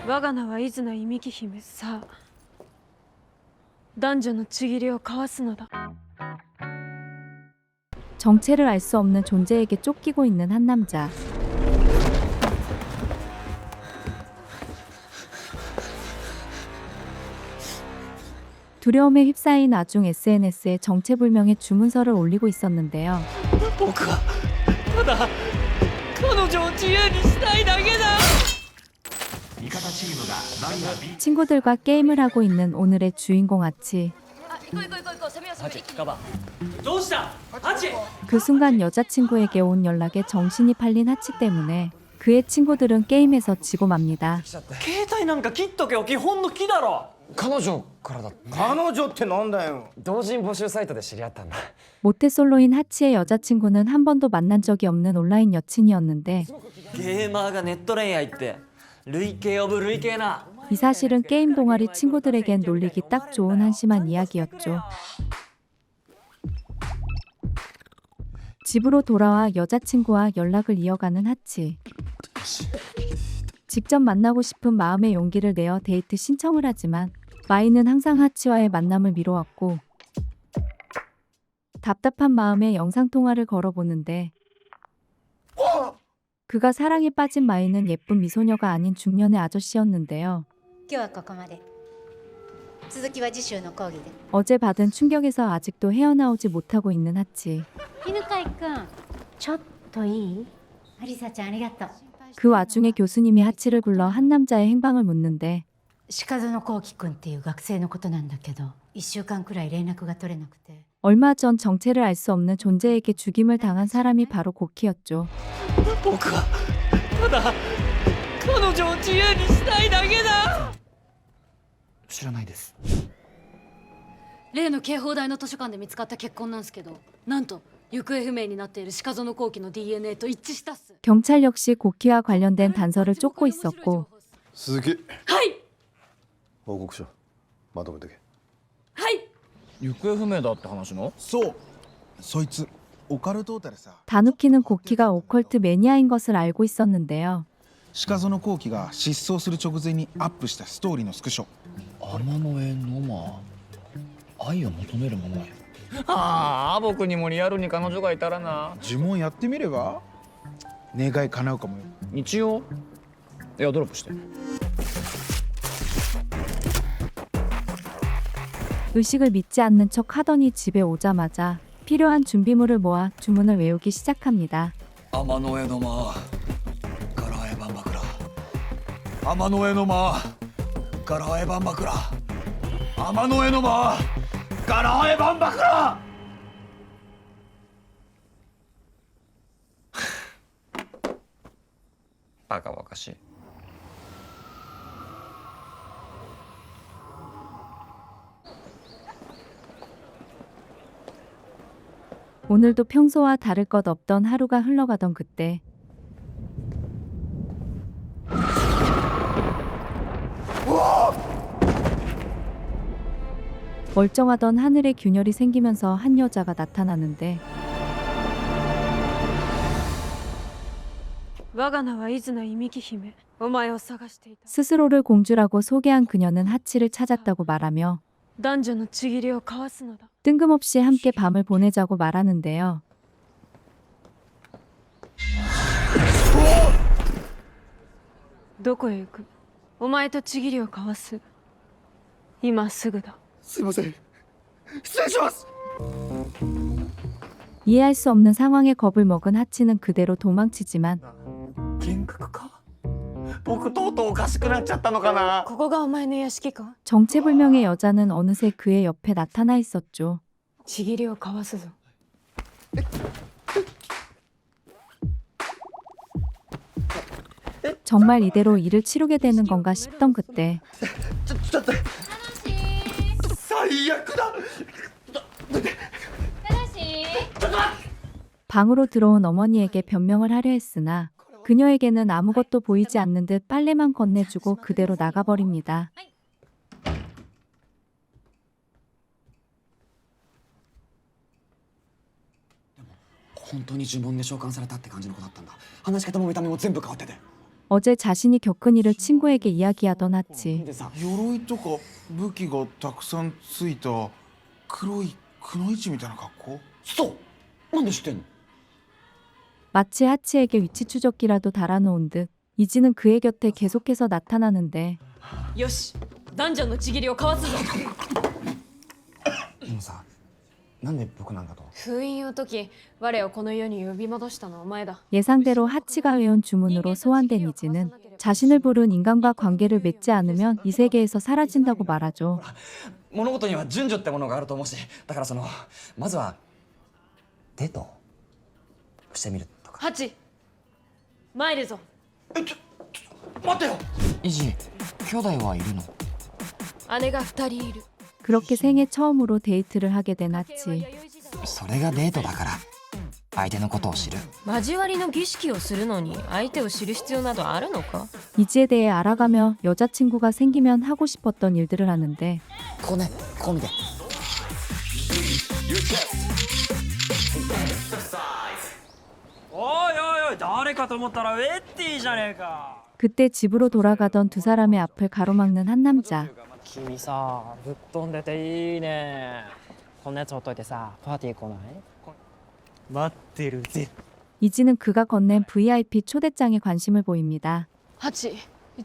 我が名は伊豆名弓木姫。さあ、男女のちぎりを交わすのだ。 정체를 알 수 없는 존재에게 쫓기고 있는 한 남자. 두려움에 휩싸인 아중 SNS에 정체불명의 주문서를 올리고 있었는데요. 僕はただ彼女を自由にしたいだけだ。 친구들과 게임을 하고 있는 오늘의 주인공 아치. ハチカバどうしたハチ。 그 순간 여자친구에게 온 연락에 정신이 팔린 하치 때문에 그의 친구들은 게임에서 지고 맙니다. 携帯なんか切っとけよ、基本の木だろ。彼女からだ。彼女ってなんだよ。同人募集サイトで知り合ったんだ。 모태솔로인 하치의 여자친구는 한 번도 만난 적이 없는 온라인 여친이었는데 ゲーマーがネット恋愛って累計オブ累計な。 이 사실은 게임 동아리 친구들에겐 놀리기 딱 좋은 한심한 이야기였죠. 집으로 돌아와 여자친구와 연락을 이어가는 하치. 직접 만나고 싶은 마음의 용기를 내어 데이트 신청을 하지만 마이는 항상 하치와의 만남을 미뤄왔고 답답한 마음에 영상통화를 걸어보는데 그가 사랑에 빠진 마이는 예쁜 미소녀가 아닌 중년의 아저씨였는데요. 今日はここまで。続きは次週の講義で。 어제 받은 충격에서 아직도 헤어나오지 못하고 있는 하치. 犬飼くん、ちょっといい？アリサちゃんありがとう。 그 와중에 교수님이 하치를 불러 한 남자의 행방을 묻는데 鹿園幸輝くんっていう学生のことなんだけど、1週間くらい連絡が取れなくて。 얼마 전 정체를 알 수 없는 존재에게 죽임을 당한 사람이 바로 고키였죠. 僕はただ彼女を自由にしたいだけだ。知らないです。例の警報台の図書館で見つかった血痕なんすけど、なんと行方不明になっている鹿園幸輝の DNA と一致したっす。 경찰 역시 고키와 관련된 단서를 쫓고 있었고 鈴木はい。報告書まとめてけ。はい。行方不明だって話の？そう、そいつオカルトータでさ、 다누키는 고키가 오컬트 매니아인 것을 알고 있었는데요. 鹿園幸輝が失踪する直前にアップしたストーリーのスクショ。天の絵のま愛を求めるものへ。ああ、僕にもリアルに彼女がいたらな。呪文やってみれば願い叶うかもよ。一応エアドロップして。 의식을 믿지 않는 척 하더니 집에 오자마자 필요한 준비물을 모아 주문을 외우기 시작합니다. 天の絵の間ガラエバン枕。天の絵の間ガラエバン枕。天の絵の間ガラエバン枕。バカバカしい。 오늘도 평소와 다를 것 없던 하루가 흘러가던 그때 멀쩡하던 하늘에 균열이 생기면서 한 여자가 나타나는데 我が名は伊豆名弓木姫。お前を探していた。 스스로를 공주라고 소개한 그녀는 하치를 찾았다고 말하며 男女のちぎりを交わすのだ。 뜬금없이 함께 밤을 보내자고 말하는데요. どこへ行く？お前とちぎりを交わす。今すぐだ。すいません。失礼します。 이해할 수 없는 상황에 겁을 먹은 하치는 그대로 도망치지만 幻覚か。僕とうとうおかしくなっちゃったのかな。ここがお前の屋敷か？ 정체불명의 여자는 어느새 그의 옆에 나타나 있었죠. ちぎりを交わすぞ。 정말 이대로 일을 치르게 되는 건가 싶던 그때 ちょっと最悪だ。 방으로 들어온 어머니에게 변명을 하려 했으나 그녀에게는 아무것도 보이지 않는 듯 빨래만 건네주고 그대로 나가버립니다. 本当に呪文で召喚されたって感じの子だったんだ。話し方も見た目も全部変わってて。 어제 자신이 겪은 일을 친구에게 이야기하던 하치. 鎧とか武器がたくさんついた黒いくのいちみたいな格好。そうなんで知ってんの？ 마치 하치에게 위치 추적기라도 달아놓은 듯 이지는 그의 곁에 계속해서 나타나는데 よしダンジョンのちぎりをかわすぞでもさ、なんで僕なんだと？ 封印を解き我をこの世に呼び戻したのはお前だ 예상대로 하치가 외운 주문으로 소환된 이지는 자신을 부른 인간과 관계를 맺지 않으면 이 세계에서 사라진다고 말하죠. 物事には順序ってものがあると思うし、だからまずはデートしてみるとか。ハチ参るぞ待ってよ。イジ、兄弟はいるの？姉が2人いる 그렇게 생애 처음으로 데이트를 하게 된 하치. それがデートだから相手のことを知る。交わりの儀式をするのに相手を知る必要などあるのか 이지에 대해 알아가며 여자친구가 생기면 하고 싶었던 일들을 하는데 ここね、ここ見て。おいおいおい、誰かと思ったらウェッティじゃねえか。 그때 집으로 돌아가던 두 사람의 앞을 가로막는 한 남자. 君さ、ぶっ飛んでていいね。こんなやつほっといてさ、パーティー来ない？待ってるぜ。 이지는 그가 건넨 VIP 초대장에 관심을 보입니다. ハチ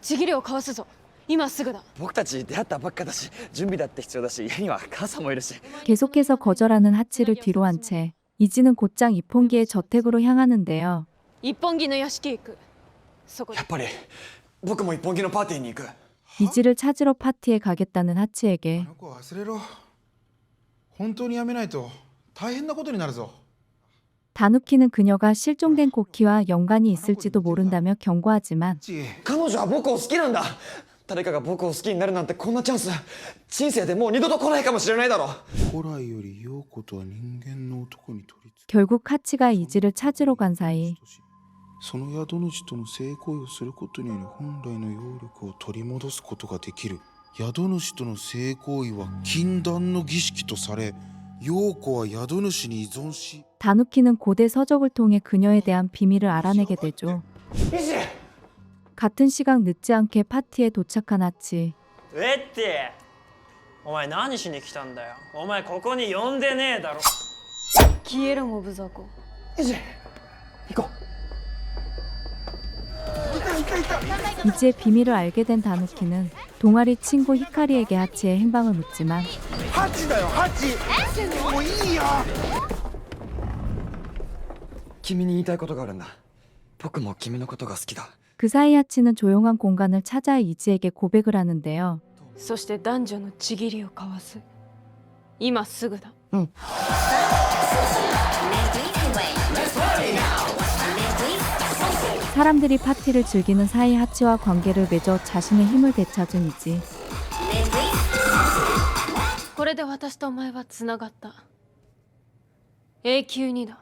ちぎりを交わすぞ今すぐだ僕たち出会ったばっかだし、準備だって必要だし、家には母さんもいるし。 계속해서 거절하는 하치를 뒤로 한 채 이지는 곧장 이폰기의 저택으로 향하는데요. 一本木の屋敷へ行くそこでやっぱり僕も一本気のパーティーに行く。 이지를 찾으러 파티에 가겠다는 하치에게 あの子は忘れろ。本当にやめないと大変なことになるぞ。 다누키는 그녀가 실종된 코키와 연관이 있을지도 모른다며 경고하지만 ち彼女は僕を好きなんだ。誰かが僕を好きになるなんてこんなチャンス人生でもう二度と来ないかもしれないだろ。古来より陽子とは人間の男に取り付け 결국 하치가 이지를 찾으러 간 사이 その宿主との性行為をすることにより本来の揚力を取り戻すことができる。宿主との性行為は禁断の儀式とされ、陽子は宿主に依存し 다누키는 고대 서적을 통해 그녀에 대한 비밀을 알아내게 되죠. 같은 시각 늦지 않게 파티에 도착한 하치. ウェッティ、お前何しに来たんだよ。お前ここに呼んでねえだろ。消えろモブザコ 이제 비밀을 알게 된 다누키는 동아리 친구 히카리에게 하치의 행방을 묻지만 ハチだよハチ。もういいよ。君に言いたいことがあるんだ。僕も君のことが好きだ。 그 사이 하치는 조용한 공간을 찾아 이지에게 고백을 하는데요. そして男女のちぎりを交わす今すぐだ 사람들이 파티를 즐기는 사이 하치와 관계를 맺어 자신의 힘을 되찾은 이지. これで私とお前はつながった永久にだ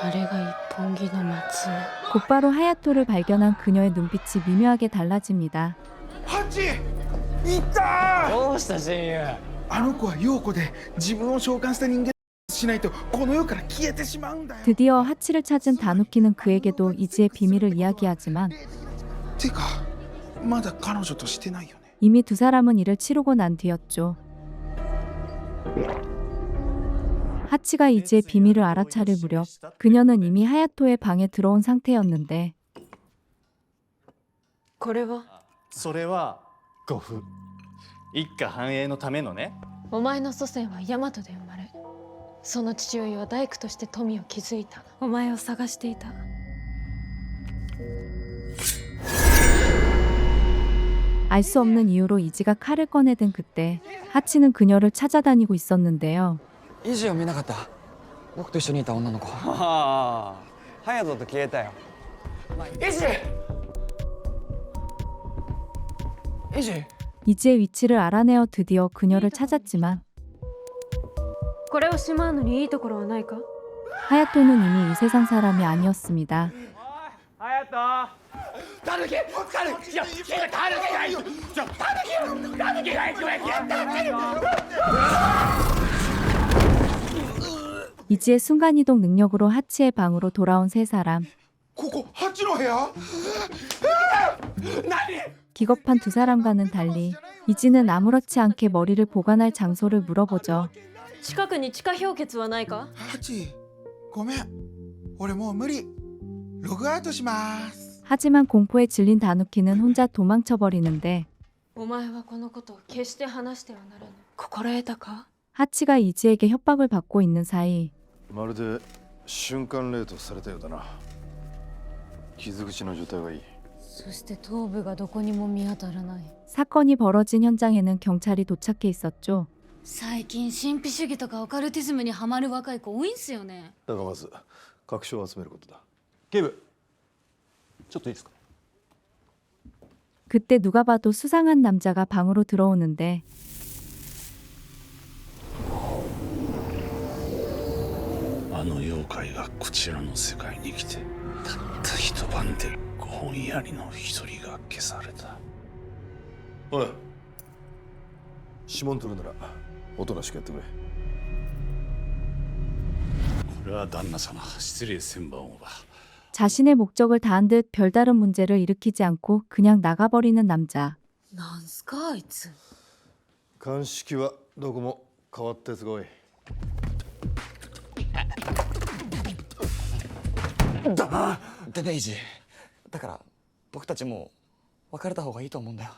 あれが一本木の末裔 곧바로 하야토를 발견한 그녀의 눈빛이 미묘하게 달라집니다. ハチいったー。どうした親友。あの子は陽子で自分を召喚した人間しないとこの世から消えてしまうんだよ。 드디어 하치를 찾은 다누키는 그에게도 이지의 비밀을 이야기하지만 てかまだ彼女としてないよね。 이미 두 사람은 이를 치르고 난 뒤였죠. 하치가 이지의 비밀을 알아차릴 무렵 그녀는 이미 하야토의 방에 들어온 상태였는데 これはそれは呉服。一家繁栄のためのね。お前の祖先はヤマトで生まれその父親は大工として富を築いたお前を探していた 알 수 없는 이유로 이지가 칼을 꺼내든 그때 하치는 그녀를 찾아다니고 있었는데요. イジを見なかった。僕と一緒にいた女の子。ああ、隼人と消えたよ。イジイジ 이지의 위치를 알아내어 드디어 그녀를 찾았지만 これをしまうのにいいところはないか 하야토는 이미 이 세상 사람이 아니었습니다. 隼人。タヌキタヌキいやタヌキがいるタヌキがいる 이지의 순간이동 능력으로 하치의 방으로 돌아온 세 사람. ここハチの部屋。 기겁한 두 사람과는 달리 이지는 아무렇지 않게 머리를 보관할 장소를 물어보죠. 近くに地下氷結はないか？ハチ、ごめん。俺もう無理。ログアウトします。 하지만 공포에 질린 다누키는 혼자 도망쳐버리는데 お前はこのことを決して話してはならぬ。心得たか？ 하치가 이지에게 협박을 받고 있는 사이 まるで瞬間冷凍されたようだな。傷口の状態はいい。そして頭部がどこにも見当たらない。 사건이 벌어진 현장에는 경찰이 도착해 있었죠. 最近神秘主義とかオカルティズムにハマる若い子多いんすよね。だがまず確証を集めることだ。警部ちょっといいですか。 그때 누가 봐도 수상한 남자가 방으로 들어오는데 あの妖怪がこちらの世界に来てたった一晩で5本槍の一人が消された。おい、指紋取るならおとなしくやってくれ。これは旦那様、失礼千番オーバー。 자신의 목적을 다한 듯 별다른 문제를 일으키지 않고 그냥 나가버리는 남자. なんすかあいつ。鑑識はどこも変わったやつが多い。デデイジだから僕たちもう別れた方がいいと思うんだよ。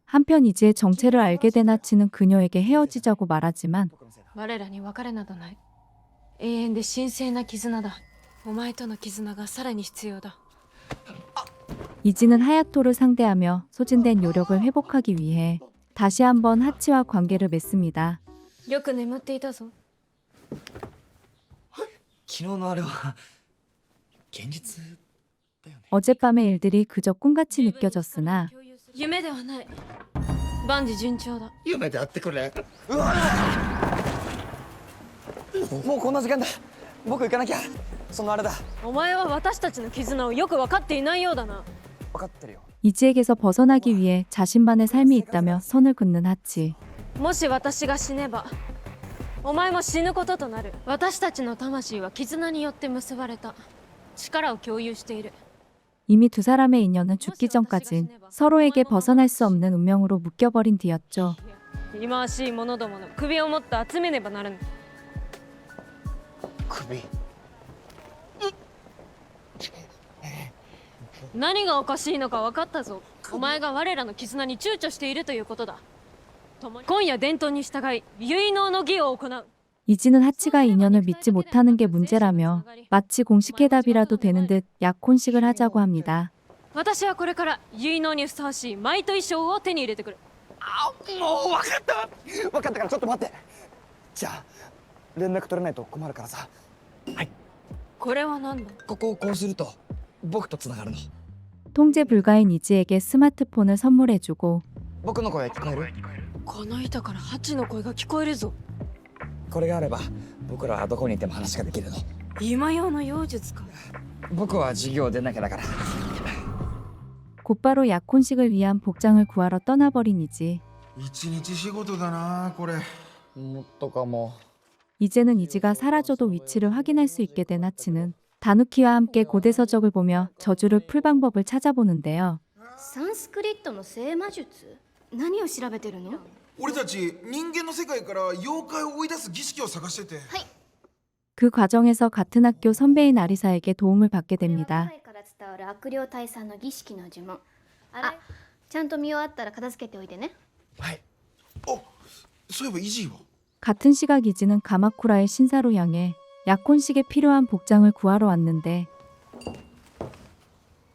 한편 이지의 정체를 알게 된 하치는 그녀에게 헤어지자고 말하지만 我らに別れなどない。永遠で神聖な絆だ。お前との絆がさらに必要だ。 이지는 하야토를 상대하며 소진된 요력을 회복하기 위해 다시 한번 하치와 관계를 맺습니다. よく眠っていたぞ。昨日のあれは現実だよね。 어젯밤의 일들이 그저 꿈같이 느껴졌으나 夢ではない。万事順調だ。夢で会ってくれ。もうこんな時間だ。僕行かなきゃ。そのあれだ。お前は私たちの絆をよく分かっていないようだな。分かってるよ。 이지에게서 벗어나기 위해 자신만의 삶이 있다며 선을 긋는 하치. もし私が死ねばお前も死ぬこととなる。私たちの魂は絆によって結ばれた。力を共有している。 이미 두 사람의 인연은 죽기 전까진 서로에게 벗어날 수 없는 운명으로 묶여버린 뒤였죠. 忌まわしい者どもの首をもって集めねばならぬ。首。何がおかしいのか分かったぞ。お前が我らの絆に躊躇しているということだ。共に今夜伝統に従い結納の儀を行う。 이지는 하치가 인연을 믿지 못하는 게 문제라며 마치 공식 해답이라도 되는 듯 약혼식을 하자고 합니다. 私はこれから結納にふさわしい舞と衣装を手に入れてくる。もう分かった分かったからちょっと待って。じゃあ連絡取れないと困るからさ。はい。これは何だ。ここをこうすると僕とつながるの。 통제 불가인 이지에게 스마트폰을 선물해주고 僕の声聞こえる？この板からハチの声が聞こえるぞ。これがあれば僕らはどこにいても話ができるの。今用の妖術か。僕は授業出なきゃだから。 곧바로 약혼식을 위한 복장을 구하러 떠나버린 이지. 一日仕事だなこれ。もっとかも。 이제는 이지가 사라져도 위치를 확인할 수 있게 된 하치는 다누키와 함께 고대 서적을 보며 저주를 풀 방법을 찾아보는데요. サンスクリットの聖魔術？何を調べてるの？俺たち人間の世界から妖怪を追い出す儀式を探してて。 그 과정에서 같은 학교 선배인 아리사에게 도움을 받게 これは 됩니다. 古代から伝わる悪霊退散の儀式の呪文。あ、ちゃんと見終わったら片付けておいてね。はい。あ、そういえばイジーは。 같은 시각 이지는 가마쿠라의 신사로 향해 약혼식에 필요한 복장을 구하러 왔는데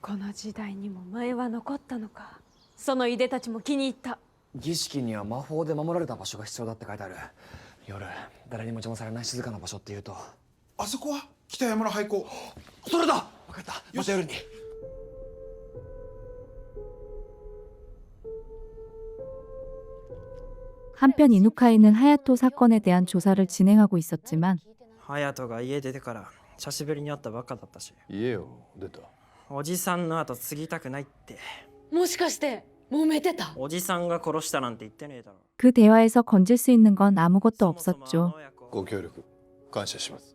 この時代にも前は残ったのか。そのいでたちも気に入った。儀式には魔法で守られた場所が必要だって書いてある。夜誰にも邪魔されない静かな場所っていうと。あそこは北山の廃校。それだ。分かった。また夜に。 한편 이누카이는 하야토 사건에 대한 조사를 진행하고 있었지만 ハヤトが家出てから久しぶりに会ったばっかだったし、家を出た。おじさんの後継ぎたくないって。もしかして揉めてた？おじさんが殺したなんて言ってねえだろ。 그 대화에서 건질 수 있는 건 아무것도 없었죠. ご協力感謝します。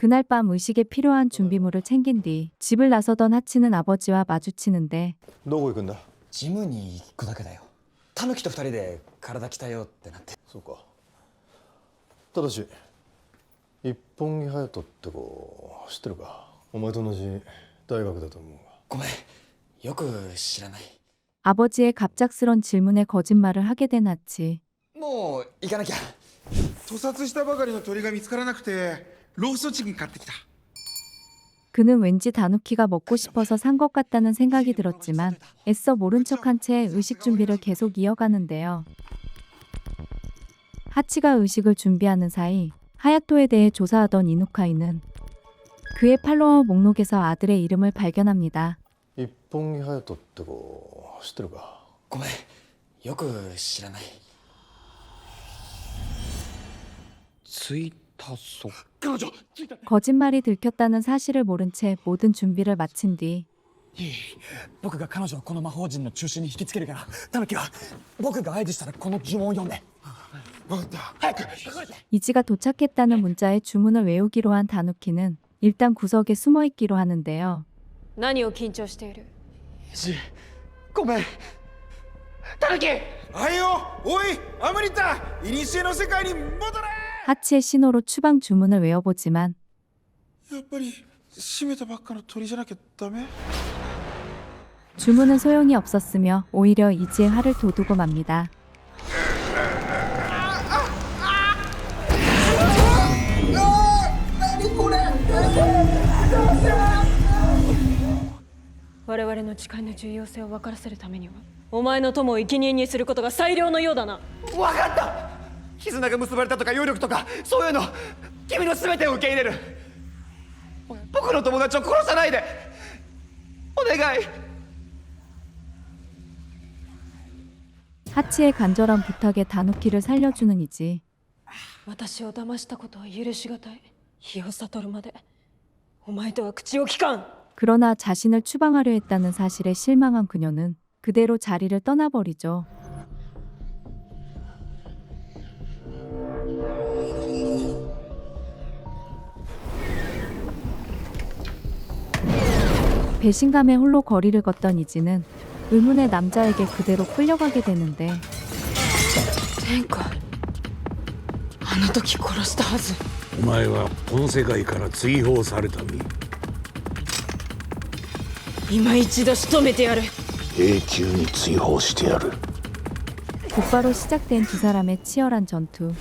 그날 밤 의식에 필요한 준비물을 챙긴 뒤 집을 나서던 하치는 아버지와 마주치는데 どこ行くんだ。ジムに行くだけだよ。タヌキと二人で体鍛えようってなって。そうか。ただし一本木隼人って子知ってるか。お前と同じ大学だと思うが。ごめん、よく知らない。 아버지의 갑작스런 질문에 거짓말을 하게 된 하치. もう行かなきゃ。屠殺したばかりの鳥が見つからなくてローストチキン買ってきた。 그는 왠지 다누키가 먹고 싶어서 산 것 같다는 생각이 들었지만 애써 모른 척한 채 의식 준비를 계속 이어가는데요. 하치가 의식을 준비하는 사이 하야토에 대해 조사하던 이누카이는 그의 팔로워 목록에서 아들의 이름을 발견합니다. 一本木隼人って子知ってるか。ごめん、よく知らない。ついたぞ。 거짓말이 들켰다는 사실을 모른 채 모든 준비를 마친 뒤 僕が彼女をこの魔法陣の中心に引きつけるから、タヌキは僕が合図したらこの呪文を読んで。分かった。早く。 이지가 도착했다는 문자에 주문을 외우기로 한 다누키는 일단 구석에 숨어 있기로 하는데요. 何を緊張している？ごめん。タヌキ。あいよ、おい、アムリタ、いにしえの世界に戻れ。 하치의 신호로 추방 주문을 외워보지만 やっぱり閉めたばっかの鳥じゃなきゃダメ。 주문은 소용이 없었으며 오히려 이지의 화를 돋우고 맙니다.我々の誓いの重要性を分からせるためにはお前の友を生贄にすることが最良のようだな。分かった。絆が結ばれたとか有力とかそういうの君の全てを受け入れる。僕の友達を殺さないでお願い。 하치의 간절한 부탁에 다누키를 살려주는 이지. 私を騙したことは許しがたい。日を悟るまでお前とは口をきかん。 그러나 자신을 추방하려 했다는 사실에 실망한 그녀는 그대로 자리를 떠나버리죠. 배신감에 홀로 거리를 걷던 이지는 의문의 남자에게 그대로 끌려가게 되는데 天下あの時殺したはず。お前はこの世界から追放された身。今一度仕留めてやる。永久に追放してやる。 곧바로 시작된 두 사람의 치열한 전투.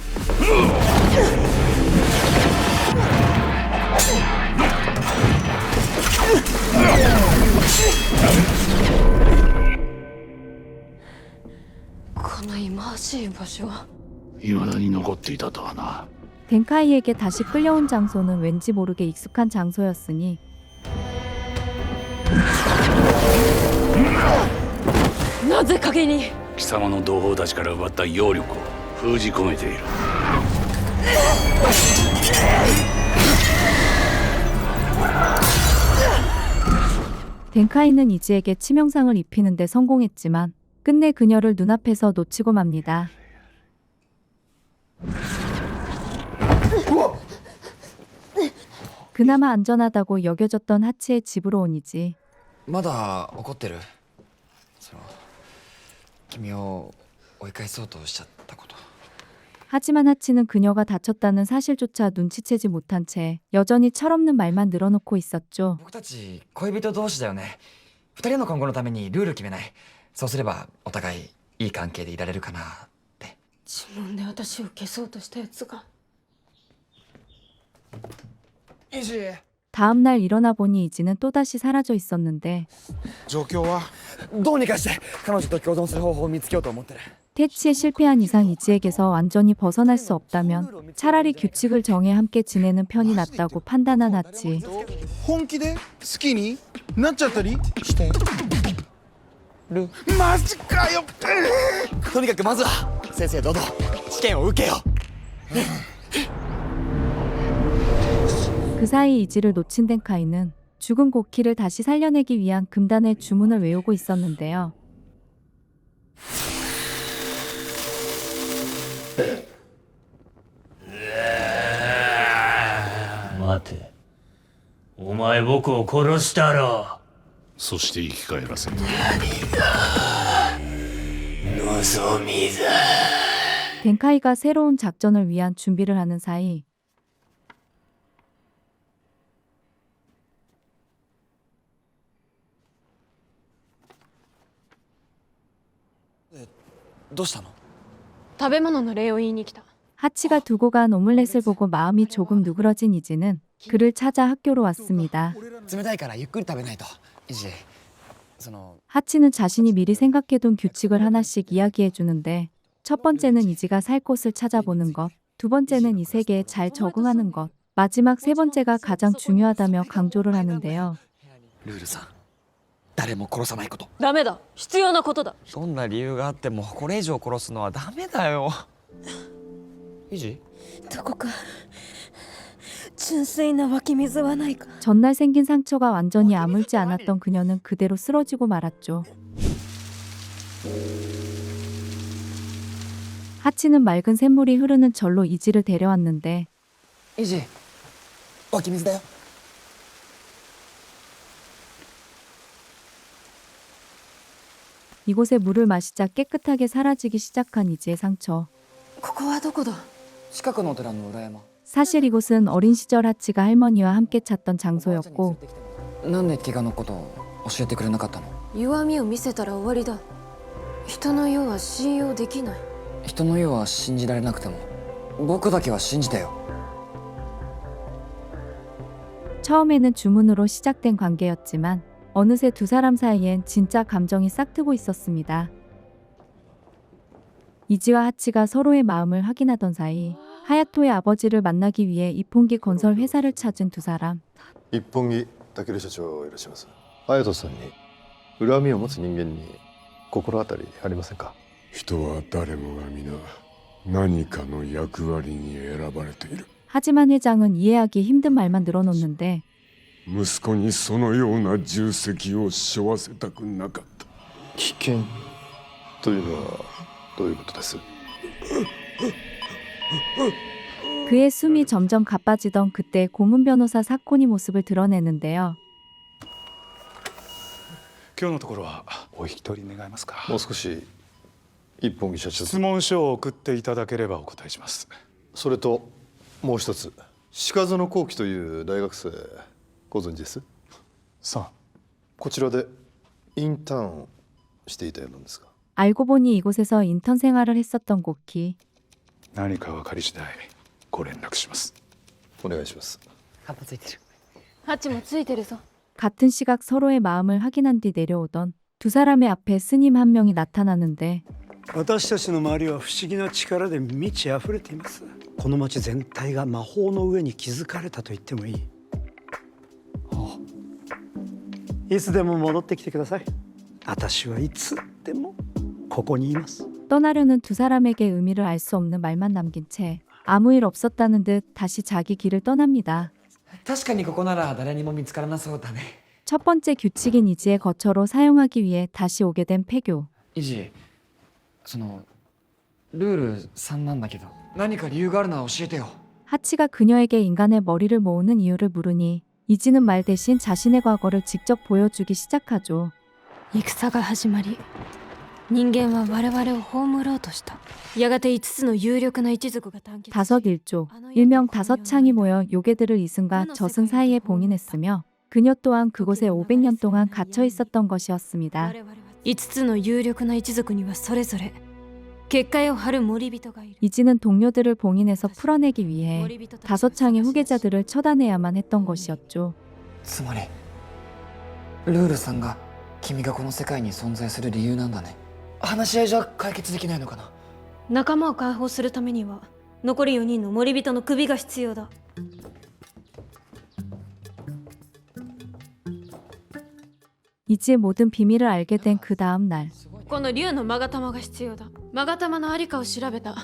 덴카이에게 다시 끌려온 장소는 왠지 모르게 익숙한 장소였으니 なぜ影に？貴様の同胞たちから奪った妖力を封じ込めている。 덴카이는 이지에게 치명상을 입히는 데 성공했지만 끝내 그녀를 눈앞에서 놓치고 맙니다. 그나마 안전하다고 여겨졌던 하치의 집으로 온 이지. まだ怒ってる？君を追い返そうとしちゃったこと。 하지만 하치는 그녀가 다쳤다는 사실조차 눈치채지 못한 채 여전히 철없는 말만 늘어놓고 있었죠. 僕たち恋人同士だよね。二人の今後のためにルール決めない。そうすればお互いいい関係でいられるかなって。呪文で私を消そうとしたやつが。 다음날 일어나 보니 이지는 또다시 사라져 있었는데 状況はどうにかして彼女と共存する方法を見つけようと思ってる。 퇴치에 실패한 이상 이지에게서 완전히 벗어날 수 없다면 차라리 규칙을 정해 함께 지내는 편이 낫다고 판단한 하치. 本気で好きになっちゃったりしてる。マジかよ。とにかくまずは先生どうぞ試験を受けよう。 그 사이 이지를 놓친 덴카이는 죽은 고키를 다시 살려내기 위한 금단의 주문을 외우고 있었는데요. 待て。前僕を殺したろ。そして生き返らせた。望みだ。 덴카이가 새로운 작전을 위한 준비를 하는 사이食べ物の礼を言いに来た。 하치가 두고 간 오믈렛을 보고 마음이 조금 누그러진 이지는 그를 찾아 학교로 왔습니다. 冷たいからゆっくり食べないと。イジ、하치는 자신이 미리 생각해둔 규칙을 하나씩 이야기해 주는데 첫 번째는 이지가 살 곳을 찾아보는 것, 두 번째는 이 세계에 잘 적응하는 것, 마지막 세 번째가 가장 중요하다며 강조를 하는데요. ルールさん、誰も殺さないこと。ダメだ。必要なことだ。どんな理由があってもこれ以上殺すのはダメだよ。イジ？どこか純粋な湧き水はないか。 전날 생긴 상처가 완전히 아물지 않았던 그녀는 그대로 쓰러지고 말았죠. 하치는 맑은 샘물이 흐르는 절로 이지를 데려왔는데 イジ、湧き水だよ。 이곳에 물을 마시자 깨끗하게 사라지기 시작한 이지의 상처. ここはどこだ。近くのお寺の裏山。 사실 이곳은 어린 시절 하치가 할머니와 함께 찾던 장소였고 なんで怪我のことを教えてくれなかったの？弱みを見せたら終わりだ。人の世は信用できない。人の世は信じられなくても僕だけは信じたよ。 처음에는 주문으로 시작된 관계였지만 어느새 두 사람 사이엔 진짜 감정이 싹트고 있었습니다. 이지와 하치가 서로의 마음을 확인하던 사이 하야토의 아버지를 만나기 위해 이폰기 건설 회사를 찾은 두 사람. 一本木武社長いらっしゃいます。隼人さんに恨みを持つ人間に心当たりありませんか？人は誰もが皆何かの役割に選ばれている。 하지만 회장은 이해하기 힘든 말만 늘어놓는데 息子にそのような重責を背負わせたくなかった。危険というのはどういうことです？ 그의 숨이 점점 가빠지던 그때 고문 변호사 사코니 모습을 드러내는데요. 今日のところはお引き取り願えますか。もう少し一本木社長。質問書を送っていただければお答えします。それともう一つ、鹿園幸喜という大学生ご存知です？さあ、こちらでインターンをしていたようなんですが。 알고 보니 이곳에서 인턴 생활을 했었던 고키. 何か分かり次第ご連絡します。お願いします。カッパついてる。ハチもついてるぞ。 같은 시각 서로의 마음을 확인한 뒤 내려오던 두 사람의 앞에 스님 한 명이 나타나는데 私たちの周りは不思議な力で満ち溢れています。この町全体が魔法の上に築かれたと言ってもいい。いつでも戻ってきてください。私はいつでもここにいます。 떠나려는 두 사람에게 의미를 알 수 없는 말만 남긴 채 아무 일 없었다는 듯 다시 자기 길을 떠납니다. 確かにここなら誰にも見つからなそうだね。 첫 번째 규칙인 이지의 거처로 사용하기 위해 다시 오게 된 폐교. イジ、ルール3なんだけど何か理由があるなら教えてよ。 하치가 그녀에게 인간의 머리를 모으는 이유를 물으니 이지는 말 대신 자신의 과거를 직접 보여주기 시작하죠. 戦が始まり、人間は我々を葬ろうとした。やがて5つの有力な一族が団結し 다섯 일조, 일명 다섯 창이 모여 요괴들을 이승과 저승 사이에 봉인했으며 그녀 또한 그곳에 500년 동안 갇혀 있었던 것이었습니다. 5つの有力な一族にはそれぞれ結界を張る守り人がいる。 이지는 동료들을 봉인해서 풀어내기 위해 다섯 창의 후계자들을 처단해야만 했던 것이었죠. つまりルールさんが君がこの世界に存在する理由なんだね。話し合いじゃ解決できないのかな。仲間を解放するためには残り4人の守り人の首が必要だ。 이지의 모든 비밀을 알게 된 그 다음 날 この竜の勾玉が必要だ。勾玉のありかを調べた。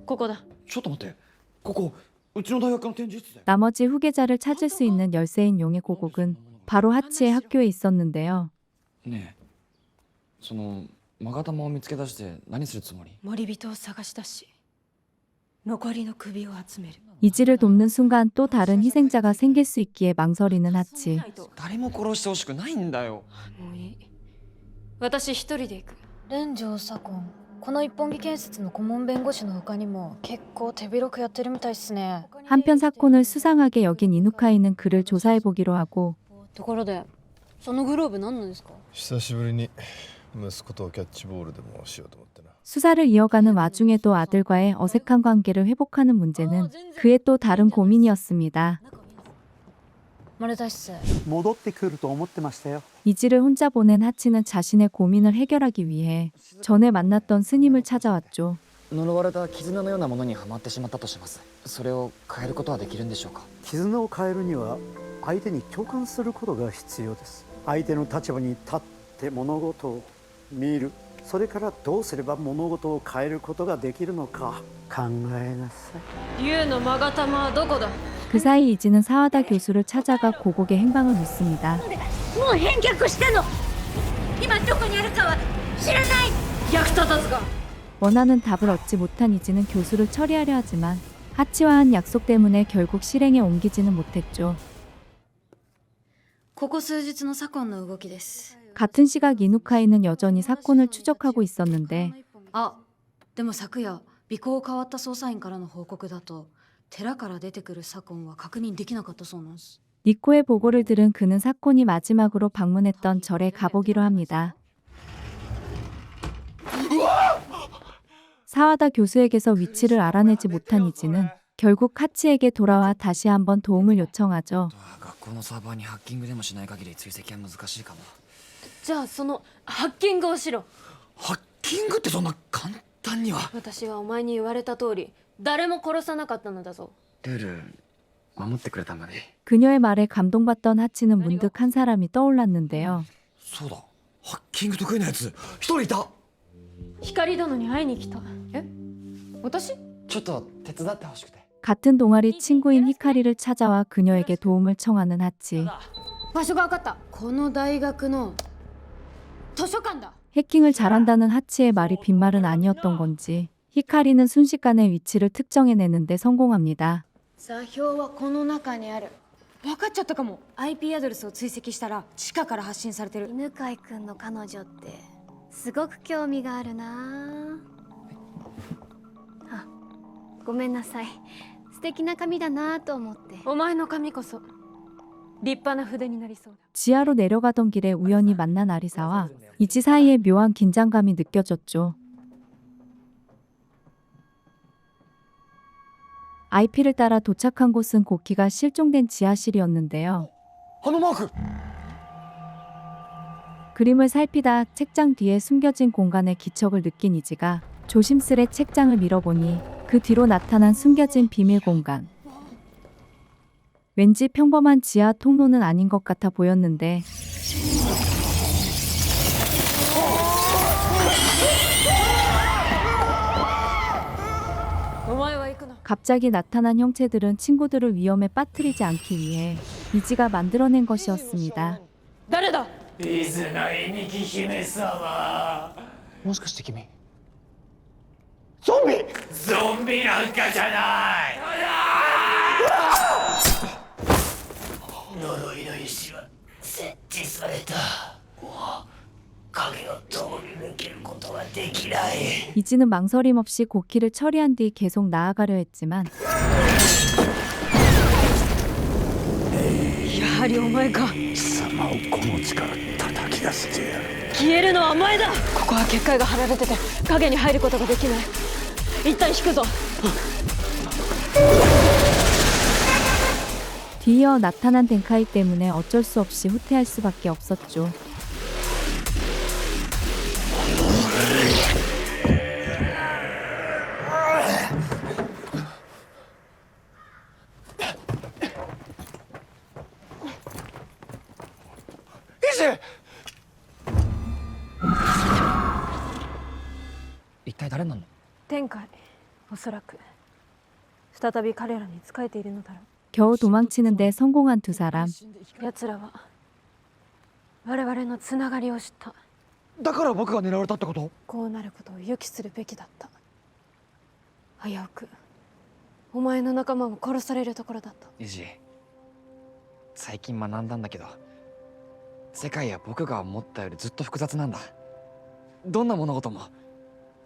ここだ。ちょっと待って、ここうちの大学の展示室だよ。 나머지 후계자를 찾을 수 있는 열쇠인 용의 고국은 바로 하치의 학교에 있었는데요. ねえ、その勾玉を見つけ出して何するつもり？守り人を探し出し残りの首を集める 이지를 돕는 순간 또 다른 희생자가 생길 수 있기에 망설이는 하치. 誰も殺してほしくないんだよ。もういい私一人で行く連城左近この一本木建設の顧問弁護士の他にも結構手広くやってるみたいっすね 한편 사건을 수상하게 여긴 이누카이는 그를 조사해보기로 하고 ところでそのグローブ何なんですか久しぶりに息子とキャッチボールでもしようと思ってな。 수사를 이어가는 와중에도 아들과의 어색한 관계를 회복하는 문제는 그의 또 다른 고민이었습니다. 丸出しっす戻ってくると思ってましたよ 이지를 혼자 보낸 하치는 자신의 고민을 해결하기 위해 전에 만났던 스님을 찾아왔죠. 呪われた絆のようなものにはまってしまったとします。それを変えることはできるんでしょうか。絆を変えるには相手に共感することが必要です。相手の立場に立って物事を見る、それからどうすれば物事を変えることができるのか考えなさい。竜の勾玉はどこだ 그 사이 이지는 사와다 교수를 찾아가 고국의 행방을 묻습니다. もう返却したの今どこにあるかは知らない役立たずが 원하는 답을 얻지 못한 이지는 교수를 처리하려 하지만 하치와 한 약속 때문에 결국 실행에 옮기지는 못했죠. ここ数日の左近の動きです 같은 시각 이누카이는 여전히 사건을 추적하고 있었는데 あでも昨夜尾行を変わった捜査員からの報告だと寺から出てくる左近は確認できなかったそうなんです 니코의 보고를 들은 그는 사건이 마지막으로 방문했던 절에 가보기로 합니다. 사와다 교수에게서 위치를 알아내지 못한 이지는 결국 하치에게 돌아와 다시 한번 도움을 요청하죠. 学校のサーバーにハッキングでもしない限り追跡は難しいかも。じゃあそのハッキングをしろハッキングってそんな簡単には。私はお前に言われた通り誰も殺さなかったのだぞルール守ってくれたんだね。 그녀의 말에 감동받던 하치는 문득 한 사람이 떠올랐는데요. そうだ、ハッキング得意なやつ一人いた。光殿に会いに来たえ私ちょっと手伝ってほしくて。 같은 동아리 친구인 히카리를 찾아와 그녀에게 도움을 청하는 하치. 場所が分かったこの大学の図書館だ 해킹을 잘한다는 하치의 말이 빈말은 아니었던 건지 히카리는 순식간에 위치를 특정해내는데 성공합니다. 座標はこの中にある分かっちゃったかも IP アドレスを追跡したら地下から発信されてる犬飼くんの彼女ってすごく興味があるなあ。ごめんなさい。素敵な髪だなと思って。お前の髪こそ立派な筆になりそうだ 지하로 내려가던 길에 우연히 만난 아리사와 이지 사이에 묘한 긴장감이 느껴졌죠. IP를 따라 도착한 곳은 고키가 실종된 지하실이었는데요. 그림을 살피다 책장 뒤에 숨겨진 공간의 기척을 느낀 이지가 조심스레 책장을 밀어보니 그 뒤로 나타난 숨겨진 비밀 공간. 왠지 평범한 지하 통로는 아닌 것 같아 보였는데 갑자기 나타난 형체들은 친구들을 위험에 빠뜨리지 않기 위해 이지가 만들어낸 것이었습니다. 誰だ水のいにき姫様。もしかして君ゾンビなんかじゃない。呪いの石は設置された。影を通り抜けることはできない。 이지는 망설임 없이 고키를 처리한 뒤 계속 나아가려 했지만 やはりお前か貴様をこの力叩き出してやる。消えるのはお前だここは結界が張られてて影に入ることができない一旦引くぞ 뒤이어 나타난 덴카이 때문에 어쩔 수 없이 후퇴할 수밖에 없었죠. 이지! 一体誰なの？天海おそらく再び彼らに仕えているのだろう 겨우 도망치는데 성공한 두 사람. 奴らは我々のつながりを知っただから僕が狙われたってこと？こうなることを予期するべきだった危うくお前の仲間も殺されるところだった。イジ、最近学んだんだけど、世界は僕が思ったよりずっと複雑なんだ。どんな物事も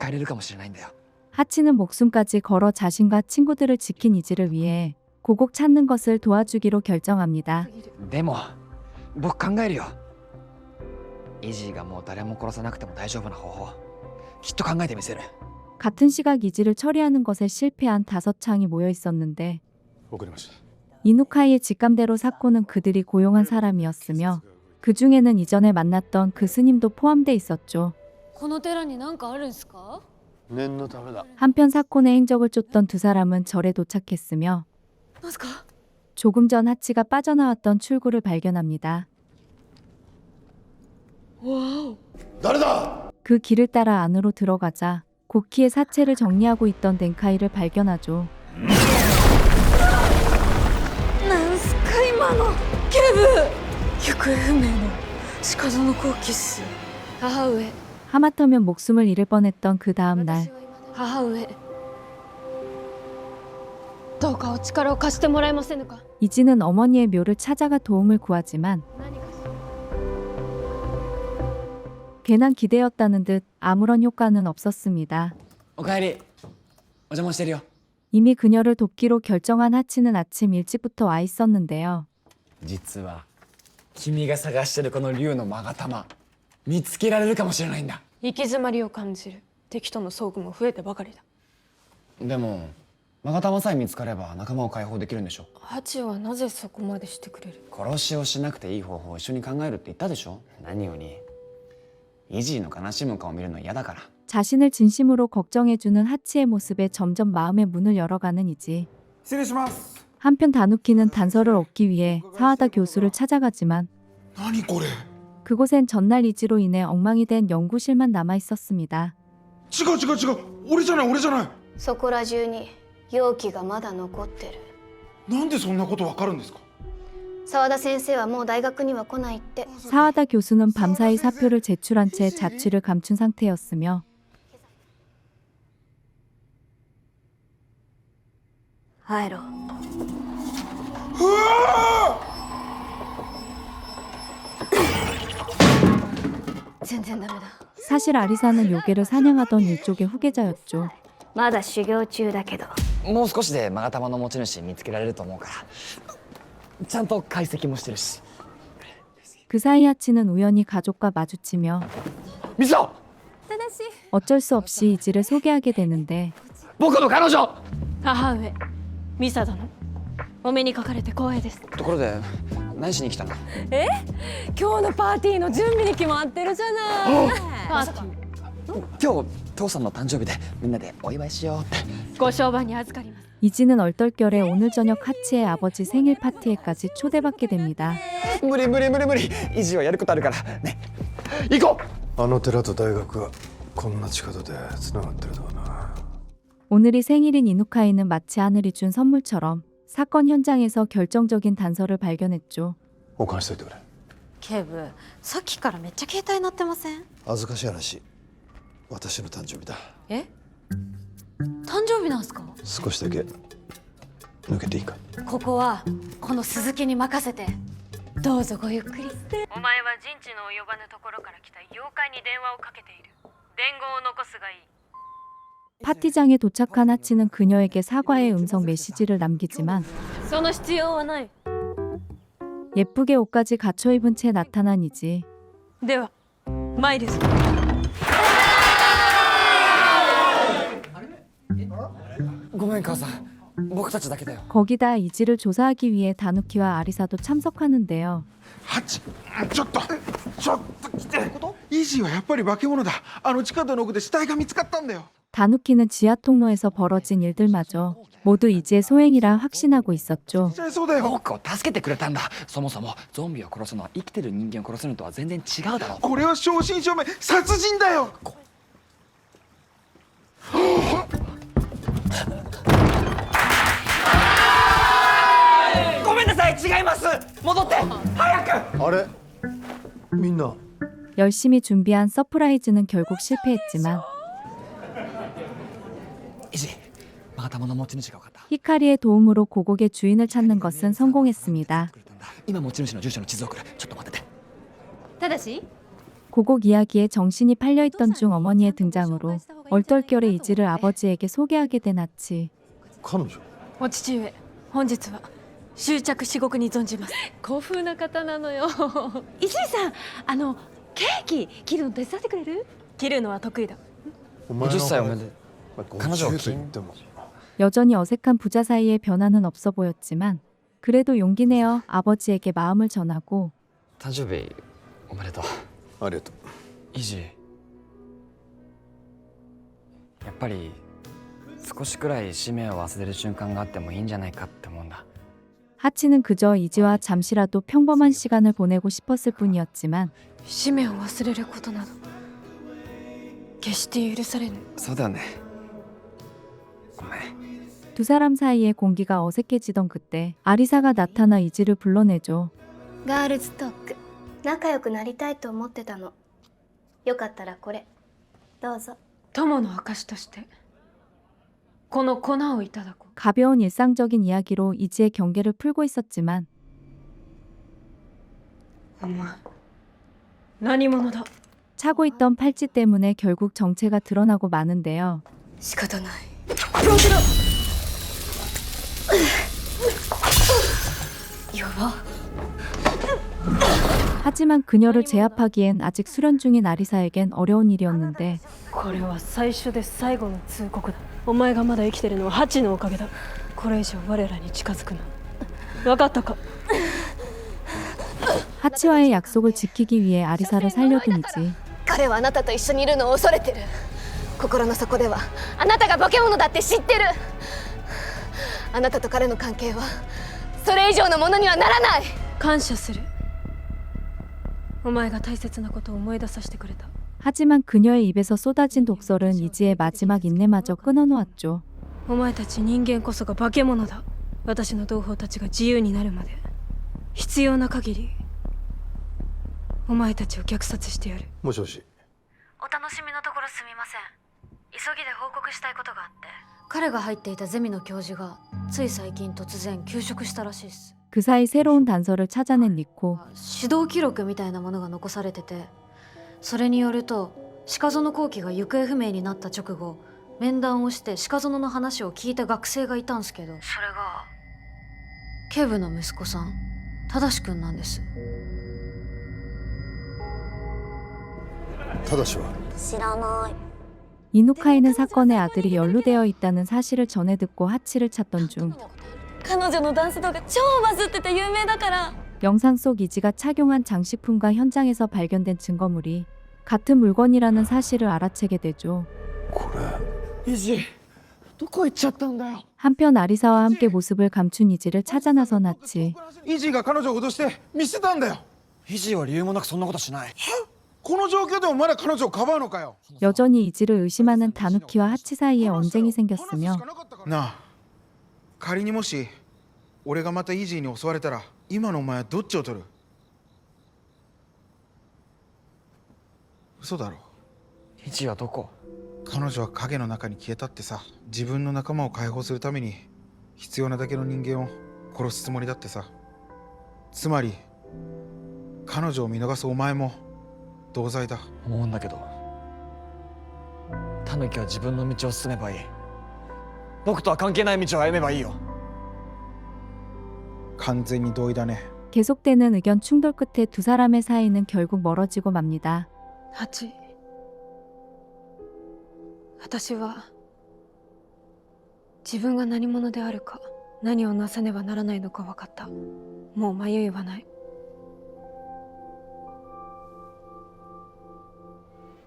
変えれるかもしれないんだよ。 하치는 목숨까지 걸어 자신과 친구들을 지킨 이지를 위해 고국 찾는 것을 도와주기로 결정합니다. でも僕考えるよ。イジーがもう誰も殺さなくても大丈夫な方法、きっと考えてみせる。 같은 시각 이지를 처리하는 것에 실패한 5창이 모여 있었는데 わかりました。 이누카이의 직감대로 사코는 그들이 고용한 사람이었으며 그 중에는 이전에 만났던 그 스님도 포함돼 있었죠. この寺に何かあるんすか？念のためだ。 한편 사콘의 행적을 쫓던 두 사람은 절에 도착했으며 なんすか？ 조금 전 하치가 빠져나왔던 출구를 발견합니다. 誰だ？ 그 길을 따라 안으로 들어가자 고키의 사체를 정리하고 있던 덴카이를 발견하죠. なんすか今の？警部！行方不明の鹿園後期っす。母上、 하마터면 목숨을 잃을 뻔했던 그 다음 날 母上、どうかお力を貸してもらえませぬか。 이지는 어머니의 묘를 찾아가 도움을 구하지만 何かし 괜한 기대였다는 듯 아무런 효과는 없었습니다. おかえり。お邪魔してるよ。 이미 그녀를 돕기로 결정한 하치는 아침 일찍부터 와 있었는데요. 実は君が探してるこの竜の勾玉、見つけられるかもしれないんだ。行き詰まりを感じる。敵との遭遇も増えてばかりだ。でも勾玉さえ見つかれば仲間を解放できるんでしょ。ハチはなぜそこまでしてくれる？殺しをしなくていい方法を一緒に考えるって言ったでしょ。何よりイジーの悲しむ顔を見るの嫌だから。 자신을 진심으로 걱정해주는 하치의 모습에 점점 마음의 문을 열어가는 이지. 한편 다누키는 단서를 얻기 위해 사와다 교수를 찾아가지만 何これ？ 그곳엔 전날 이지로 인해 엉망이 된 연구실만 남아 있었습니다. 違う違う違う。俺じゃない俺じゃない。そこら中に容器がまだ残ってる。なんでそんなことわかるんですか？澤田先生はもう大学には来ないって。 사와다 교수는 밤사이 사표를 제출한 채 자취를 감춘 상태였으며 入ろう。全然ダメだ。 사실 아리사는 요괴를 사냥하던 일족의 후계자였죠. まだ修行中だけど。もう少しで勾玉の持ち主見つけられると思うから。ちゃんと解析もしてるし。 그 사이 하치는 우연히 가족과 마주치며 ミサオ！ 어쩔 수 없이 이지를 소개하게 되는데 僕の彼女！母上、ミサ殿、お目にかかれて光栄です。ところで何しに来たの？え？今日のパーティーの準備に決まってるじゃない。パーティー？今日父さんの誕生日でみんなでお祝いしようって。ご商売に預かります。 이지는 얼떨결에 오늘 저녁 하치의 아버지 생일 파티에까지 초대받게 됩니다. 無理無理無理無理。イジはやることあるからね。行こう。あの寺と大学はこんな近くでつながってるとはな。 오늘이 생일인 이누카이는 마치 하늘이 준 선물처럼 사건 현장에서 결정적인 단서를 발견했죠. 保管しといてくれ。警部、さっきからめっちゃ携帯鳴ってません？恥ずかしい話、私の誕生日だ。え？誕生日なんすか？少しだけ抜けていいか。ここはこの鈴木に任せて。どうぞごゆっくり。お前は人知の及ばぬところから来た妖怪に電話をかけている。伝言を残すがいい。 파티장에 도착한 하치는 그녀에게 사과의 음성 메시지를 남기지만 その必要はない。 예쁘게 옷까지 갖춰 입은 채 나타난 이지. では、参るぞ。ごめん母さん。僕たちだけだよ。 거기다 이지를 조사하기 위해 다누키와 아리사도 참석하는데요. ハチ、ちょっと来て。イージーはやっぱり化け物だ。あの地下道の奥で死体が見つかったんだよ。 다누키는 지하 통로에서 벌어진 일들마저 모두 이지의 소행이라 확신하고 있었죠. 僕を助けてくれたんだ。そもそもゾンビを殺すのは生きてる人間を殺すのとは全然違うだろ。これは正真正銘殺人だよ。ごめんなさい、違います。戻って早く。あれみんな 열심히 준비한 서프라이즈는 결국 실패했지만 イジ、頭の持ち主が分かった。 히카리의 도움으로 고국의 주인을 찾는 것은 성공했습니다. 今持ち主の住所の地図を送る。ちょっと待ってて。ただし 고국 이야기에 정신이 팔려있던 중 어머니의 등장으로 얼떨결에 이지를 아버지에게 소개하게 된 하치. 彼女？お父上、本日は終着至極に存じます。古風な方なのよ。石井さん、ケーキ切るの手伝ってくれる？切るのは得意だ。 50歳おめで。彼女は50とも 여전히 어색한 부자 사이에 변화는 없어 보였지만 그래도 용기 내어 아버지에게 마음을 전하고 誕生日おめでとう。ありがとう。イジやっぱり少しくらい使命を忘れる瞬間があってもいいんじゃないかって思うんだ。 하치는 그저 이지와 잠시라도 평범한 시간을 보내고 싶었을 뿐이었지만 使命を忘れることなど決して許されぬ。そうだよね。ごめん。 두 사람 사이의 공기가 어색해지던 그때 아리사가 나타나 이지를 불러내죠. ガールズトーク仲良くなりたいと思ってたの。よかったらこれどうぞ。友の証としてこの粉をいただこう。 가벼운 일상적인 이야기로 이지의 경계를 풀고 있었지만 お前何者だ。 차고 있던 팔찌 때문에 결국 정체가 드러나고 마는데요. 仕方ない。 하지만 그녀를 제압하기엔 아직 수련 중인 아리사에겐 어려운 일이었는데 これは最初で最後の通告だ。お前がまだ生きてるのはハチのおかげだ。これ以上我らに近づくな。分かったか。 하치와의 약속을 지키기 위해 아리사를 살려둔 이지. 彼はあなたと一緒にいるのを恐れてる。心の底ではあなたが化け物だって知ってる。あなたと彼の関係はそれ以上のものにはならない。感謝する。お前が大切なことを思い出させてくれた。 하지만 그녀의 입에서 쏟아진 독설은 이지의 마지막 인내마저 끊어놓았죠. お前たち人間こそが化け物だ。私の同胞たちが自由になるまで必要な限りお前たちを虐殺してやる。もしもし。お楽しみのところすみません。急ぎで報告したいことがあって。彼が入っていたゼミの教授がつい最近突然休職したらしいっす。 그 사이 새로운 단서를 찾아낸 니코. 指導記録みたいなものが残されてて、それによると鹿園後期が行方不明になった直後、面談をして鹿園の話を聞いた学生がいたんすけど、それがケブの息子さん、正しくんなんです。ただしは知らない。 이누카이는 사건의 아들이 연루되어 있다는 사실을 전해 듣고 하치를 찾던 중 彼女のダンス動画超バズってて有名だから。 영상 속 이지가 착용한 장식품과 현장에서 발견된 증거물이 같은 물건이라는 사실을 알아채게 되죠. これ。イジ、どこ行っちゃったんだよ。 한편 아리사와 함께 모습을 감춘 이지를 찾아 나선 하치. イジーが彼女を脅して見捨てたんだよ。イジは理由もなくそんなことしない。この状況でもまだ彼女をかばうのかよ。 여전히 이지를 의심하는 다누키와 하치 사이에 언쟁이 생겼으며 なあ、仮にもし俺がまたイジーに襲われたら今のお前はどっちを取る？嘘だろ。イジはどこ？彼女は影の中に消えたってさ。自分の仲間を解放するために必要なだけの人間を殺すつもりだってさ。つまり彼女を見逃すお前も同罪だ。思うんだけど、タヌキは自分の道を進めばいい。僕とは関係ない道を歩めばいいよ。完全に同意だね。 계속되는 의견 충돌 끝에 두 사람의 사이는 결국 멀어지고 맙니다. ハチ、私は自分が何者であるか、何をなさねばならないのか分かった。もう迷いはない。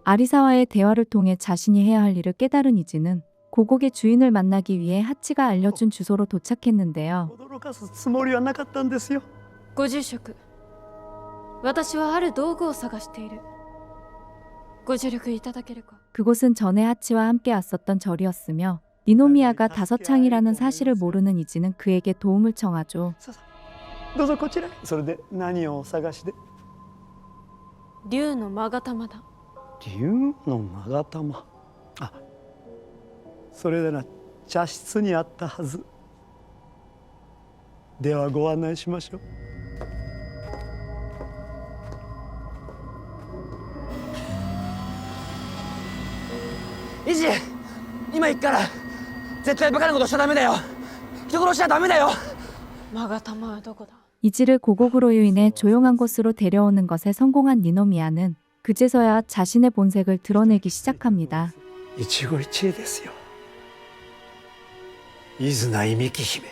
아리사와의 대화를 통해 자신이 해야 할 일을 깨달은 이지는 고국의 주인을 만나기 위해 하치가 알려준 주소로 도착했는데요. 驚かすつもりはなかったんですよ。ご住職、私はある道具を探している。ご助力いただけるか。 그곳은 전에 하치와 함께 왔었던 절이었으며 니노미야가 다섯 창이라는 사실을 모르는 이지는 그에게 도움을 청하죠. どうぞこちらへ。それで何をお探しで？竜の勾玉だ。竜の勾玉。あ、それでな、茶室にあったはず。ではご案内しましょう。イジ、今行くから絶対バカなことしちゃダメだよ。人殺しちゃダメだよ。 마가타마와 도코다. 이지를 고국으로 유인해 조용한 곳으로 데려오는 것에 성공한 니노미야는 그제서야 자신의 본색을 드러내기 시작합니다. 一期一会ですよ。伊豆名いみき姫。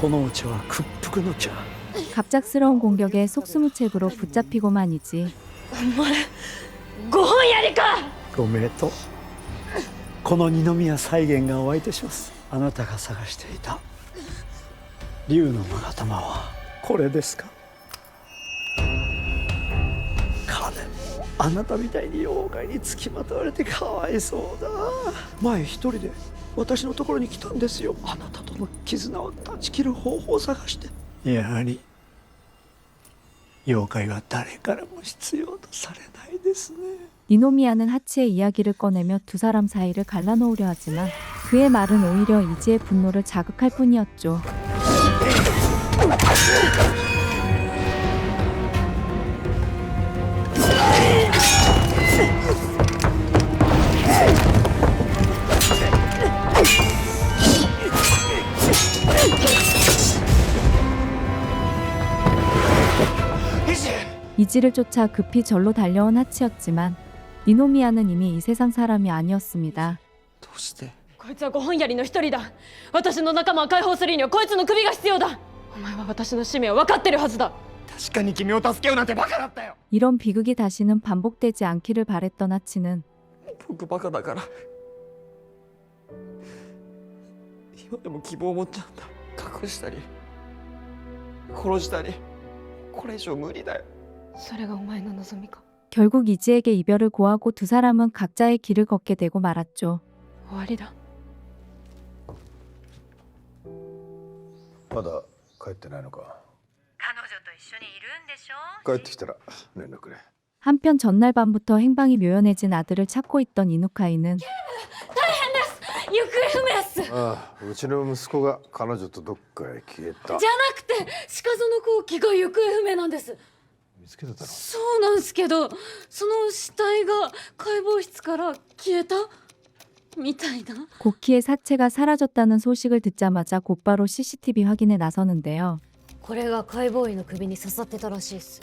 このお茶は屈服の茶。 갑작스러운 공격에 속수무책으로 붙잡히고만 이지. 5本やりか。ご名答。この二宮再現がお相手します。あなたが探していた竜の勾玉はこれですか。彼もあなたみたいに妖怪につきまとわれてかわいそうだ。前一人で私のところに来たんですよ。あなたとの絆を断ち切る方法を探して。やはり妖怪は誰からも必要とされないですね。 니노미야는 하치의 이야기를 꺼내며 두 사람 사이를 갈라놓으려 하지만 그의 말은 오히려 이지의 분노를 자극할 뿐이었죠. 이지를 쫓아 급히 절로 달려온 하치였지만 니노미야는 이미 이 세상 사람이 아니었습니다. どうして？こいつは5本槍の一人だ。私の仲間を解放するにはこいつの首が必要だ。お前は私の使命を分かってるはずだ。確かに君を助けようなんてバカだったよ。 이런 비극이 다시는 반복되지 않기를 바랬던 하치는 僕バカだから今でも希望を持っちゃうんだ。隠したり殺したりこれ以上無理だよ。それがお前の望みか。 결국 이지에게 이별을 고하고 두 사람은 각자의 길을 걷게 되고 말았죠. 終わりだ。まだ帰ってないのか。彼女と一緒にいるんでしょ。帰ってきたら連絡くれ。 한편 전날 밤부터 행방이 묘연해진 아들을 찾고 있던 이누카이는 行方不明っす。ああ、うちの息子が彼女とどっかへ消えた。じゃなくて鹿園後期が行方不明なんです。 見つけてたの？そうなんすけど、その死体が解剖室から消えたみたいな。 고키의 사체가 사라졌다는 소식을 듣자마자 곧바로 CCTV 확인에 나서는데요. これが解剖医の首に刺さってたらしいっす。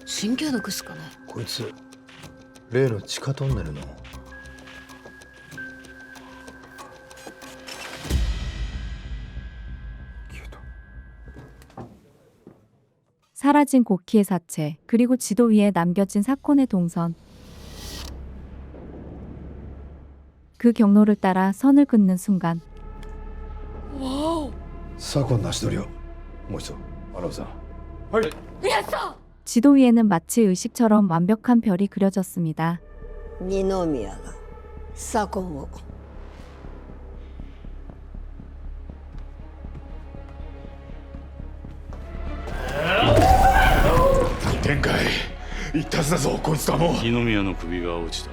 神経毒っすかね。こいつ例の地下トンネルの。 사라진 고키의 사체, 그리고 지도 위에 남겨진 사건의 동선. 그 경로를 따라 선을 긋는 순간. 와우! 사건成し取りをもう一度、アナウンサー。はい。 지도 위에는 마치 의식처럼 완벽한 별이 그려졌습니다. 니노미야가 사건을 天海一発だぞこいつとはもう。二宮の首が落ちた。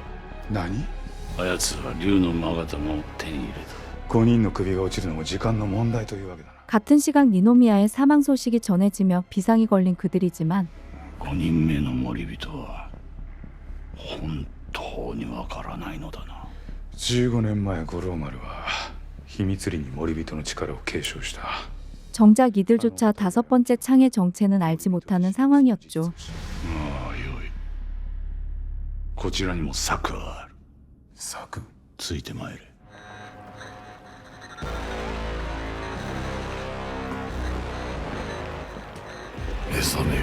何？あやつは竜の勾玉を手に入れた。 5人の首が落ちるのも時間の問題というわけだな。 같은 시각 니노미야의 사망 소식이 전해지며 비상이 걸린 그들이지만 5人目の森人は本当にわからないのだな。15年前五郎丸は秘密裏に森人の力を継承した。 정작 이들조차 다섯 번째 창의 정체는 알지 못하는 상황이었죠. ああ、よい。こちらにも策がある。策？ついてまいれ。目覚めよ、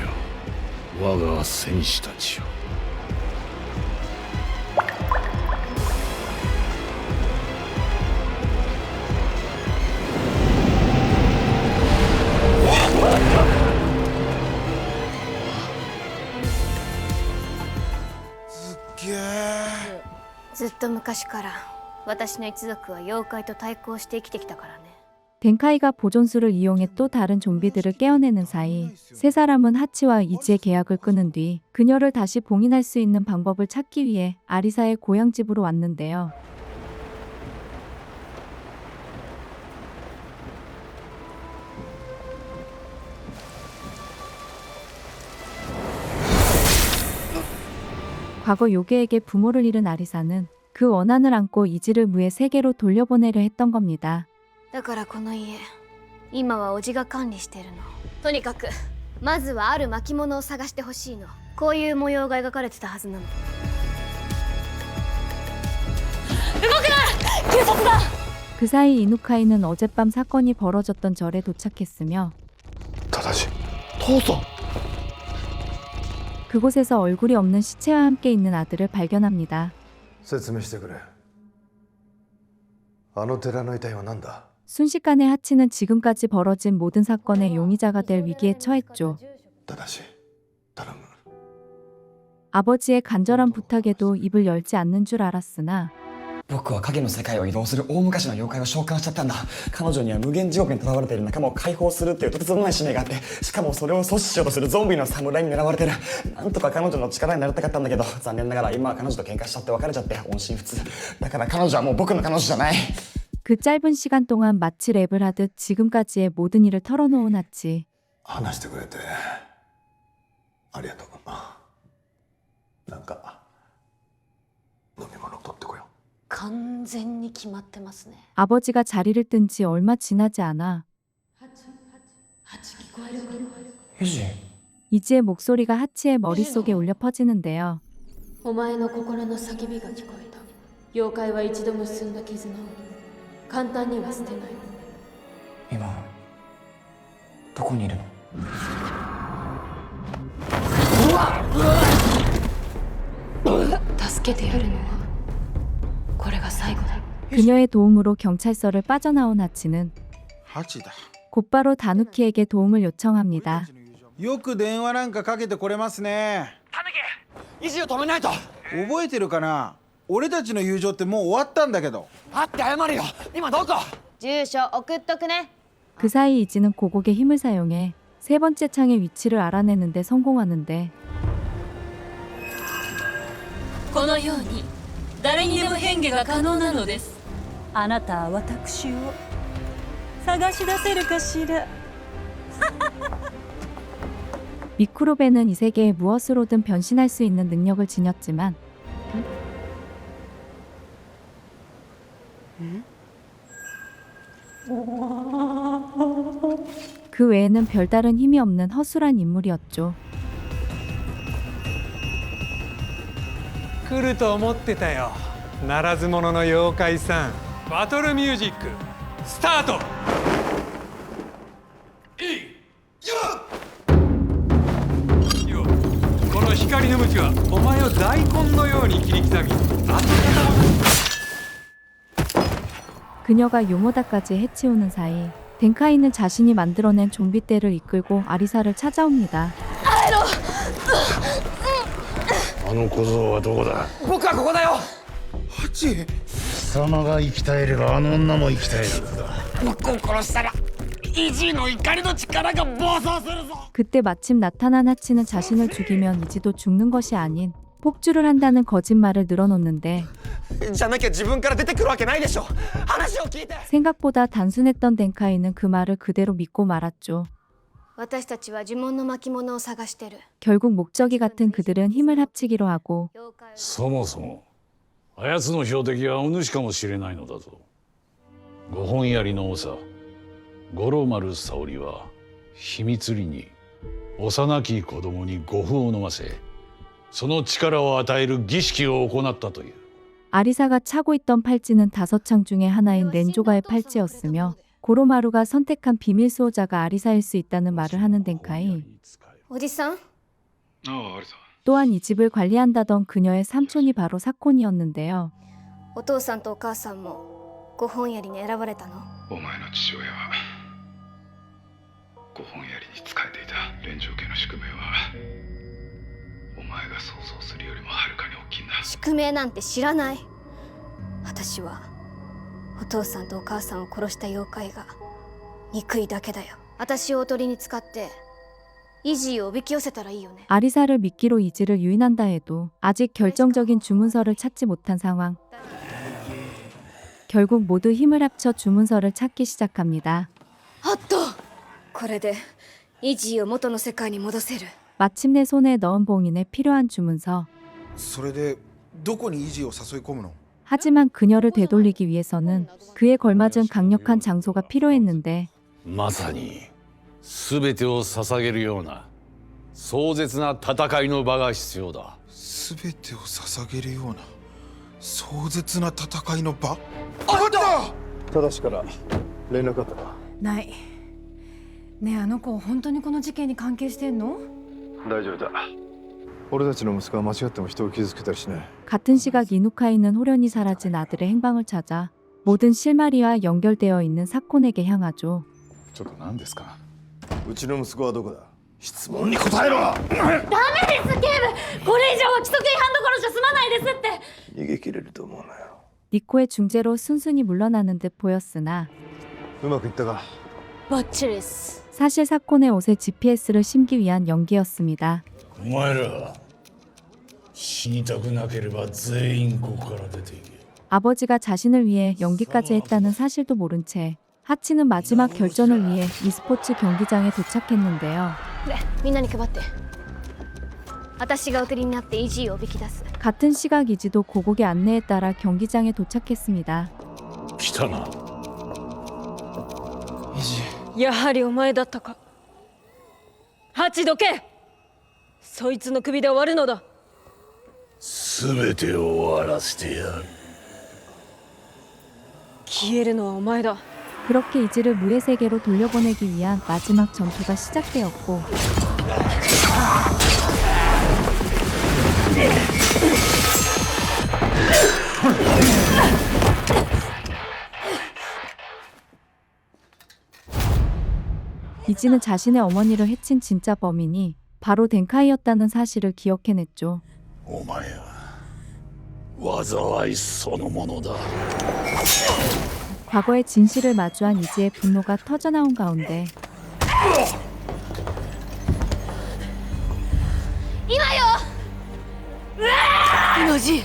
我が戦士たちよ。ずっと昔から私の一族は妖怪と対抗して生きてきたからね。 덴카이가 보존수를 이용해 또 다른 좀비들을 깨어내는 사이 세 사람은 하치와 이지의 계약을 끊은 뒤 그녀를 다시 봉인할 수 있는 방법을 찾기 위해 아리사의 고향집으로 왔는데요. 과거 요괴에게 부모를 잃은 아리사는 그 원한을 안고 이지를 무의 세계로 돌려보내려 했던 겁니다. だからこの家今はおじが管理してるの。とにかくまずはある巻物を探してほしいの。こういう模様が描かれてたはずなの。動くな！警察だ！ 그 사이 이누카이는 어젯밤 사건이 벌어졌던 절에 도착했으며 그곳에서 얼굴이 없는 시체와 함께 있는 아들을 발견합니다. 説明してくれ。あの寺の遺体は何だ？ 순식간에 하치는 지금까지 벌어진 모든 사건의 용의자가 될 위기에 처했죠. 아버지의 간절한 부탁에도 입을 열지 않는 줄 알았으나 僕は影の世界を移動する大昔の妖怪を召喚しちゃったんだ。彼女には無限地獄に囚われている仲間を解放するっていうとてつもない使命があって、しかもそれを阻止しようとするゾンビの侍に狙われてる。なんとか彼女の力になりたかったんだけど、残念ながら今は彼女と喧嘩しちゃって別れちゃって音信不通。だから彼女はもう僕の彼女じゃない。 그 짧은 시간 동안 마치 랩을 하듯 지금까지의 모든 일을 털어놓은 하치. 話してくれてありがとう。なんか飲み物を取ってこよう。完全に決まってますね。 아버지가 자리를 뜬 지 얼마 지나지 않아 이지의 목소리가 하치의 머릿속에 울려 퍼지는데요. お前の心の叫びが聞こえた。妖怪は一度結んだ絆を簡単には捨てない。今どこにいるの？助けてやるのはこれが最後だ。 그녀의 도움으로 경찰서를 빠져나온 하치는 8だ。 곧바로 다누키에게 도움을 요청합니다. よく電話なんかかけてこれますね。タヌキ、イジを止めないと。覚えてるかな？俺たちの友情ってもう終わったんだけど。会って謝るよ。今どこ？住所送っとくね。 그 사이 이지는 고곡의 힘을 사용해 세 번째 창의 위치를 알아내는데 성공하는데 このように誰にでも変化が可能なのです。あなたは私を探し出せるかしら。 미쿠로베는 이 세계에 무엇으로든 변신할 수 있는 능력을 지녔지만 그 외에는 별다른 힘이 없는 허술한 인물이었죠. 来ると思ってたよ。ならず者の妖怪さん。バトルミュージックスタート。よこの光の鞭はお前を大根のように切り刻み、그녀가 요모다까지 해치우는 사이 덴카이는 자신이 만들어낸 좀비 떼를 이끌고 아리사를 찾아옵니다. あの小僧はどこだ？僕はここだよ。ハチ。貴様が生き絶えればあの女も生き絶える。僕を殺したらイジーの怒りの力が暴走するぞ。 그때 마침 나타난 하치는 자신을 죽이면 이지도 죽는 것이 아닌 폭주를 한다는 거짓말을 늘어놓는데 じゃなきゃ自分から出てくるわけないでしょ。話を聞いて。 생각보다 단순했던 덴카이는 그 말을 그대로 믿고 말았죠. 私たちは呪文の巻物を探してる。 결국 목적이 같은 그들은 힘을 합치기로 하고 そもそもあやつの標的はお主かもしれないのだぞ。五本槍の長五郎丸沙織は秘密裏に幼き子供に呉服を飲ませその力を与える儀式を行ったという。 아리사가 차고 있던 팔찌는 5창 중에 하나인 렌조가의 팔찌였으며 고로마루가 선택한 비밀 수호자가 아리사일 수 있다는 말을 하는 덴카이. おじさん。 또한 이 집을 관리한다던 그녀의 삼촌이 바로 사콘이었는데요. お父さんとお母さんも五本槍に選ばれたの？お前の父親は五本槍に仕えていた。連城家の宿命はお前が想像するよりもはるかに大きいんだ。宿命なんて知らない。私はお父さんとお母さんを殺した妖怪が憎いだけだよ。私をおとりに使ってイジーをおびき寄せたらいいよね。 아리사를 미끼로 이지를 유인한다 해도 아직 결정적인 주문서를 찾지 못한 상황. 결국 모두 힘을 합쳐 주문서를 찾기 시작합니다. あった。これでイジーを元の世界に戻せる。 마침내 손에 넣은 봉인에 필요한 주문서. それでどこにイジを誘い込むの？ 하지만 그녀를 되돌리기 위해서는 그에 걸맞은 강력한 장소가 필요했는데 まさに全てを捧げるような壮絶な戦いの場が必要だ。全てを捧げるような壮絶な戦いの場。あった！正しから連絡あったか？ない。ねえ、あの子本当にこの事件に関係してんの？大丈夫だ。俺たちの息子は間違っても人を傷つけたりしない。 같은 시각 이누카이는 호련히 사라진 아들의 행방을 찾아 모든 실마리와 연결되어 있는 사콘에게 향하죠. ちょっと何ですか？うちの息子はどこだ？質問に答えろ！ダメです、警部。これ以上は規則違反どころじゃ済まないですって。逃げ切れると思うなよ。 니코의 중재로 순순히 물러나는 듯 보였으나 うまくいったか？バッチリです。 사실 사콘의 옷에 GPS를 심기 위한 연기였습니다. お前ら死にたくなければ全員ここから出ていけ。 아버지가 자신을 위해 연기까지 했다는 사실도 모른 채 하치는 마지막 결전을 위해 e스포츠 경기장에 도착했는데요. で、みんなに配って。私がおとりになってイジーをおびき出す。 같은 시각 이지도 고국의 안내에 따라 경기장에 도착했습니다. 来たな。やはりお前だったか。ハチどけ。そいつの首で終わるのだ。全てを終わらせてやる。消えるのはお前だ。 그렇게 이지를 물의 세계로 돌려보내기 위한 마지막 전투가 시작되었고 이지는 자신의 어머니를 해친 진짜 범인이 바로 덴카이였다는 사실을 기억해냈죠. お前は災いそのものだ。 과거의 진실을 마주한 이지의 분노가 터져나온 가운데 今よ。이거지.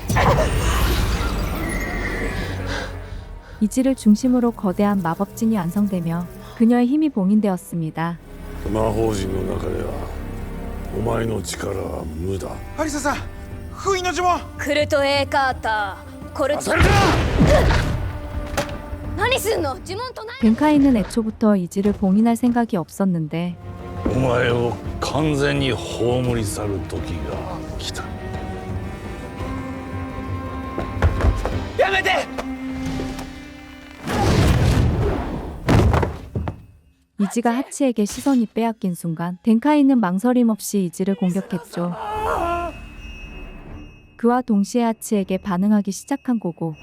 이지를 중심으로 거대한 마법진이 완성되며 그녀의 힘이 봉인되었습니다. 魔法陣の中ではお前の力は無駄。アリサさん、封印の呪文。クルト・エーカーター、コルチ。何すんの？呪文とない。 덴카이는 애초부터 이지를 봉인할 생각이 없었는데 お前を完全に葬り去る時が来た。やめて！ 이지가 하치에게 시선이 빼앗긴 순간 덴카이는 망설임 없이 이지를 공격했죠. 그와 동시에 하치에게 반응하기 시작한 고고.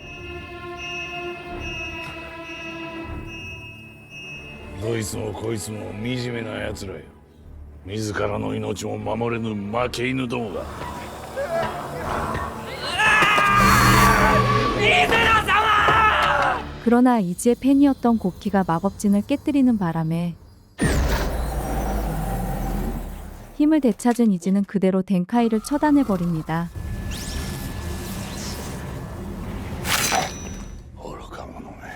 どいつもこいつも惨めな奴らよ。自らの命も守れぬ負け犬どもが。 그러나 이지의 팬이었던 고키가 마법진을 깨뜨리는 바람에 힘을 되찾은 이지는 그대로 덴카이를 처단해버립니다. 愚か者め。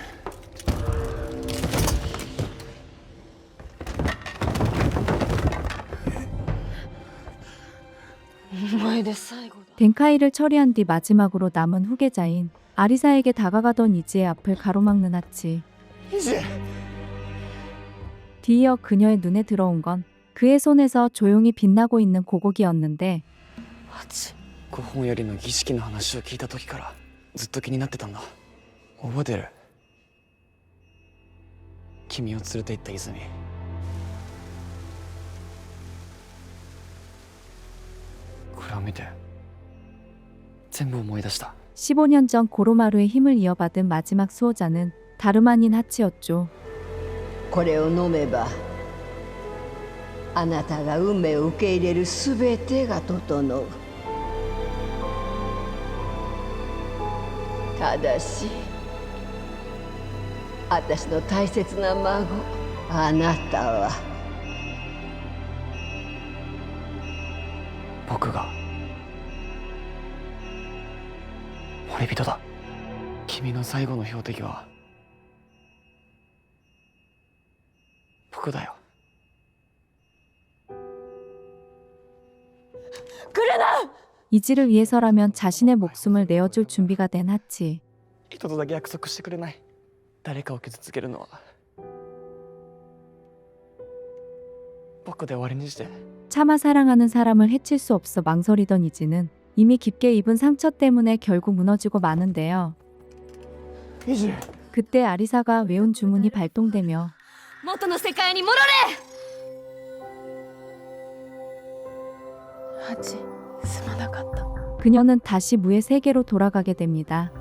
お前で最後だ。 덴카이를 처리한 뒤 마지막으로 남은 후계자인 아리사에게 다가가던 이지의 앞을 가로막는 하치. 뒤이어 그녀의 눈에 들어온 건 그의 손에서 조용히 빛나고 있는 고곡이었는데 5本よりの儀式の話を聞いた時からずっと気になってたんだ。覚えてる？君を連れて行った泉。これを見て全部思い出した。 15년 전 고로마루의 힘을 이어받은 마지막 수호자는 다름 아닌 하치였죠. これを飲めばあなたが運命を受け入れるすべてが整う。ただし私の大切な孫あなたは僕が森人だ。君の最後の標的は僕だよ。来るな。 이지를 위해서라면 자신의 목숨을 내어줄 준비가 된 하치. 一つだけ約束してくれない？誰かを傷つけるのは僕で終わりにして。 차마 사랑하는 사람을 해칠 수 없어 망설이던 이지는 이미 깊게 입은 상처 때문에 결국 무너지고 마는데요. 이지. 그때 아리사가 외운 주문이 발동되며 元の世界に戻れ。ハチ、すまなかった。 그녀는 다시 무의 세계로 돌아가게 됩니다.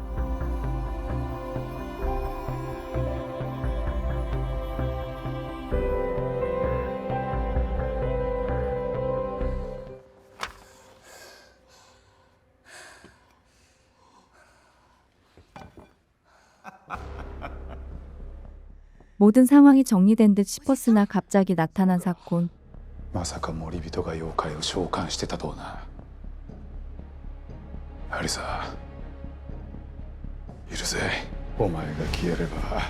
모든 상황이 정리된 듯 싶었으나 갑자기 나타난 사건. まさか森人が妖怪を召喚してたとはな。アリサ、いるぜ。お前が消えれば。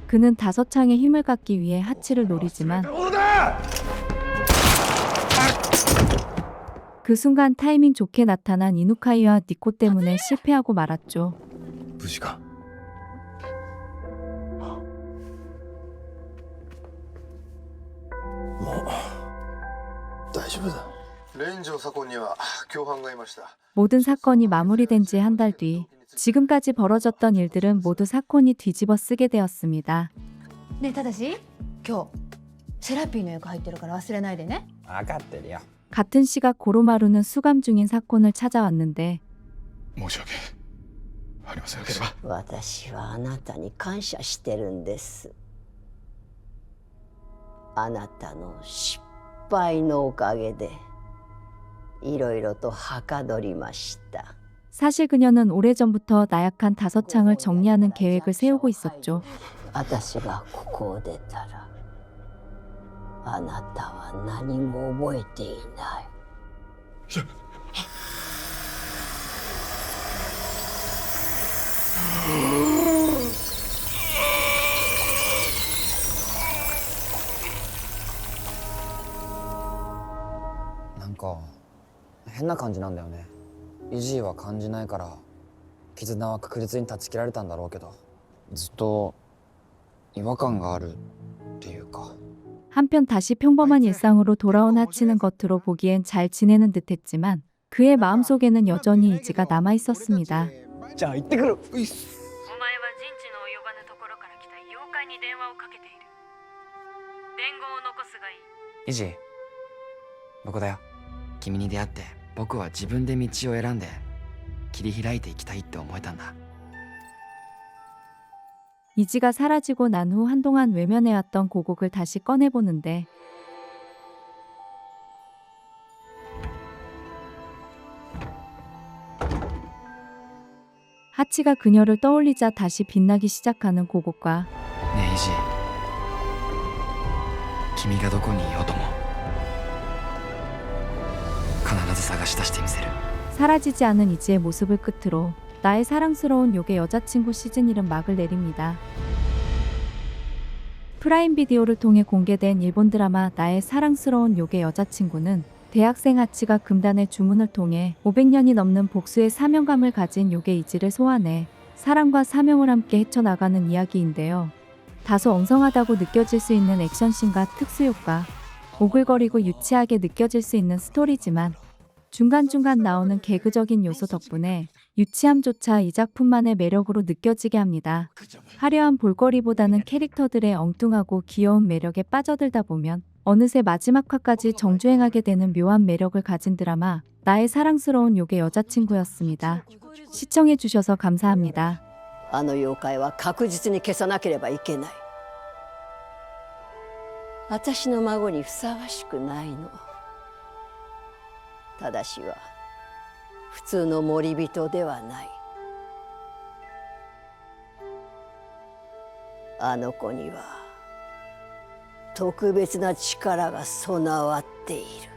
그는 다섯 창에 힘을 갖기 위해 하치를 노리지만 그 순간 타이밍 좋게 나타난 이누카이와 니코 때문에 실패하고 말았죠. 無事か。もう大丈夫だ。連城左近には共犯がいました。 모든 사건이 마무리된 지 한 달 뒤 지금까지 벌어졌던 일들은 모두 사건이 뒤집어 쓰게 되었습니다. ねえ、ただし今日セラピーの役入ってるから忘れないでね。分かってるよ。 같은 시각 고로마루는 수감 중인 사건을 찾아왔는데 申し訳ありませんでした。私はあなたに感謝してるんです。あなたの失敗のおかげでいろいろとはかどりました。 사실 그녀는 오래전부터 나약한 다섯 창을 정리하는 계획을 세우고 있었죠. 私がここを出たらあなたは何も覚えていない。なんか変な感じなんだよね。イジーは感じないから絆は確実に断ち切られたんだろうけど、ずっと違和感があるっていうか。 한편 다시 평범한 일상으로 돌아온 하치는 겉으로 보기엔 잘 지내는 듯했지만 그의 마음속에는 여전히 이지가 남아 있었습니다. 자, 行ってくる。お前は人知の及ばぬところから来た妖怪に電話をかけている。伝言を残すがいい。イジー、僕だよ。君に出会って僕は自分で道を選んで切り開いていきたいって思えたんだ。 이지가 사라지고 난 후 한동안 외면해왔던 고곡을 다시 꺼내보는데 하치가 그녀를 떠올리자 다시 빛나기 시작하는 고곡과 ねえイジー、君がどこにいようとも必ず探し出してみせる。 사라지지 않은 이지의 모습을 끝으로 나의 사랑스러운 요괴 여자친구 시즌1은 막을 내립니다. 프라임 비디오를 통해 공개된 일본 드라마 나의 사랑스러운 요괴 여자친구는 대학생 하치가 금단의 주문을 통해 500년이 넘는 복수의 사명감을 가진 요괴 이지를 소환해 사랑과 사명을 함께 헤쳐나가는 이야기인데요. 다소 엉성하다고 느껴질 수 있는 액션씬과 특수효과, 오글거리고 유치하게 느껴질 수 있는 스토리지만 중간중간 나오는 개그적인 요소 덕분에 유치함조차 이 작품만의 매력으로 느껴지게 합니다. 화려한 볼거리보다는 캐릭터들의 엉뚱하고 귀여운 매력에 빠져들다 보면 어느새 마지막 화까지 정주행하게 되는 묘한 매력을 가진 드라마 나의 사랑스러운 요괴 여자친구였습니다. 시청해주셔서 감사합니다. あの妖怪は確実に消さなければいけない。私の孫にふさわしくないの。ただしは普通の森人ではない。あの子には特別な力が備わっている。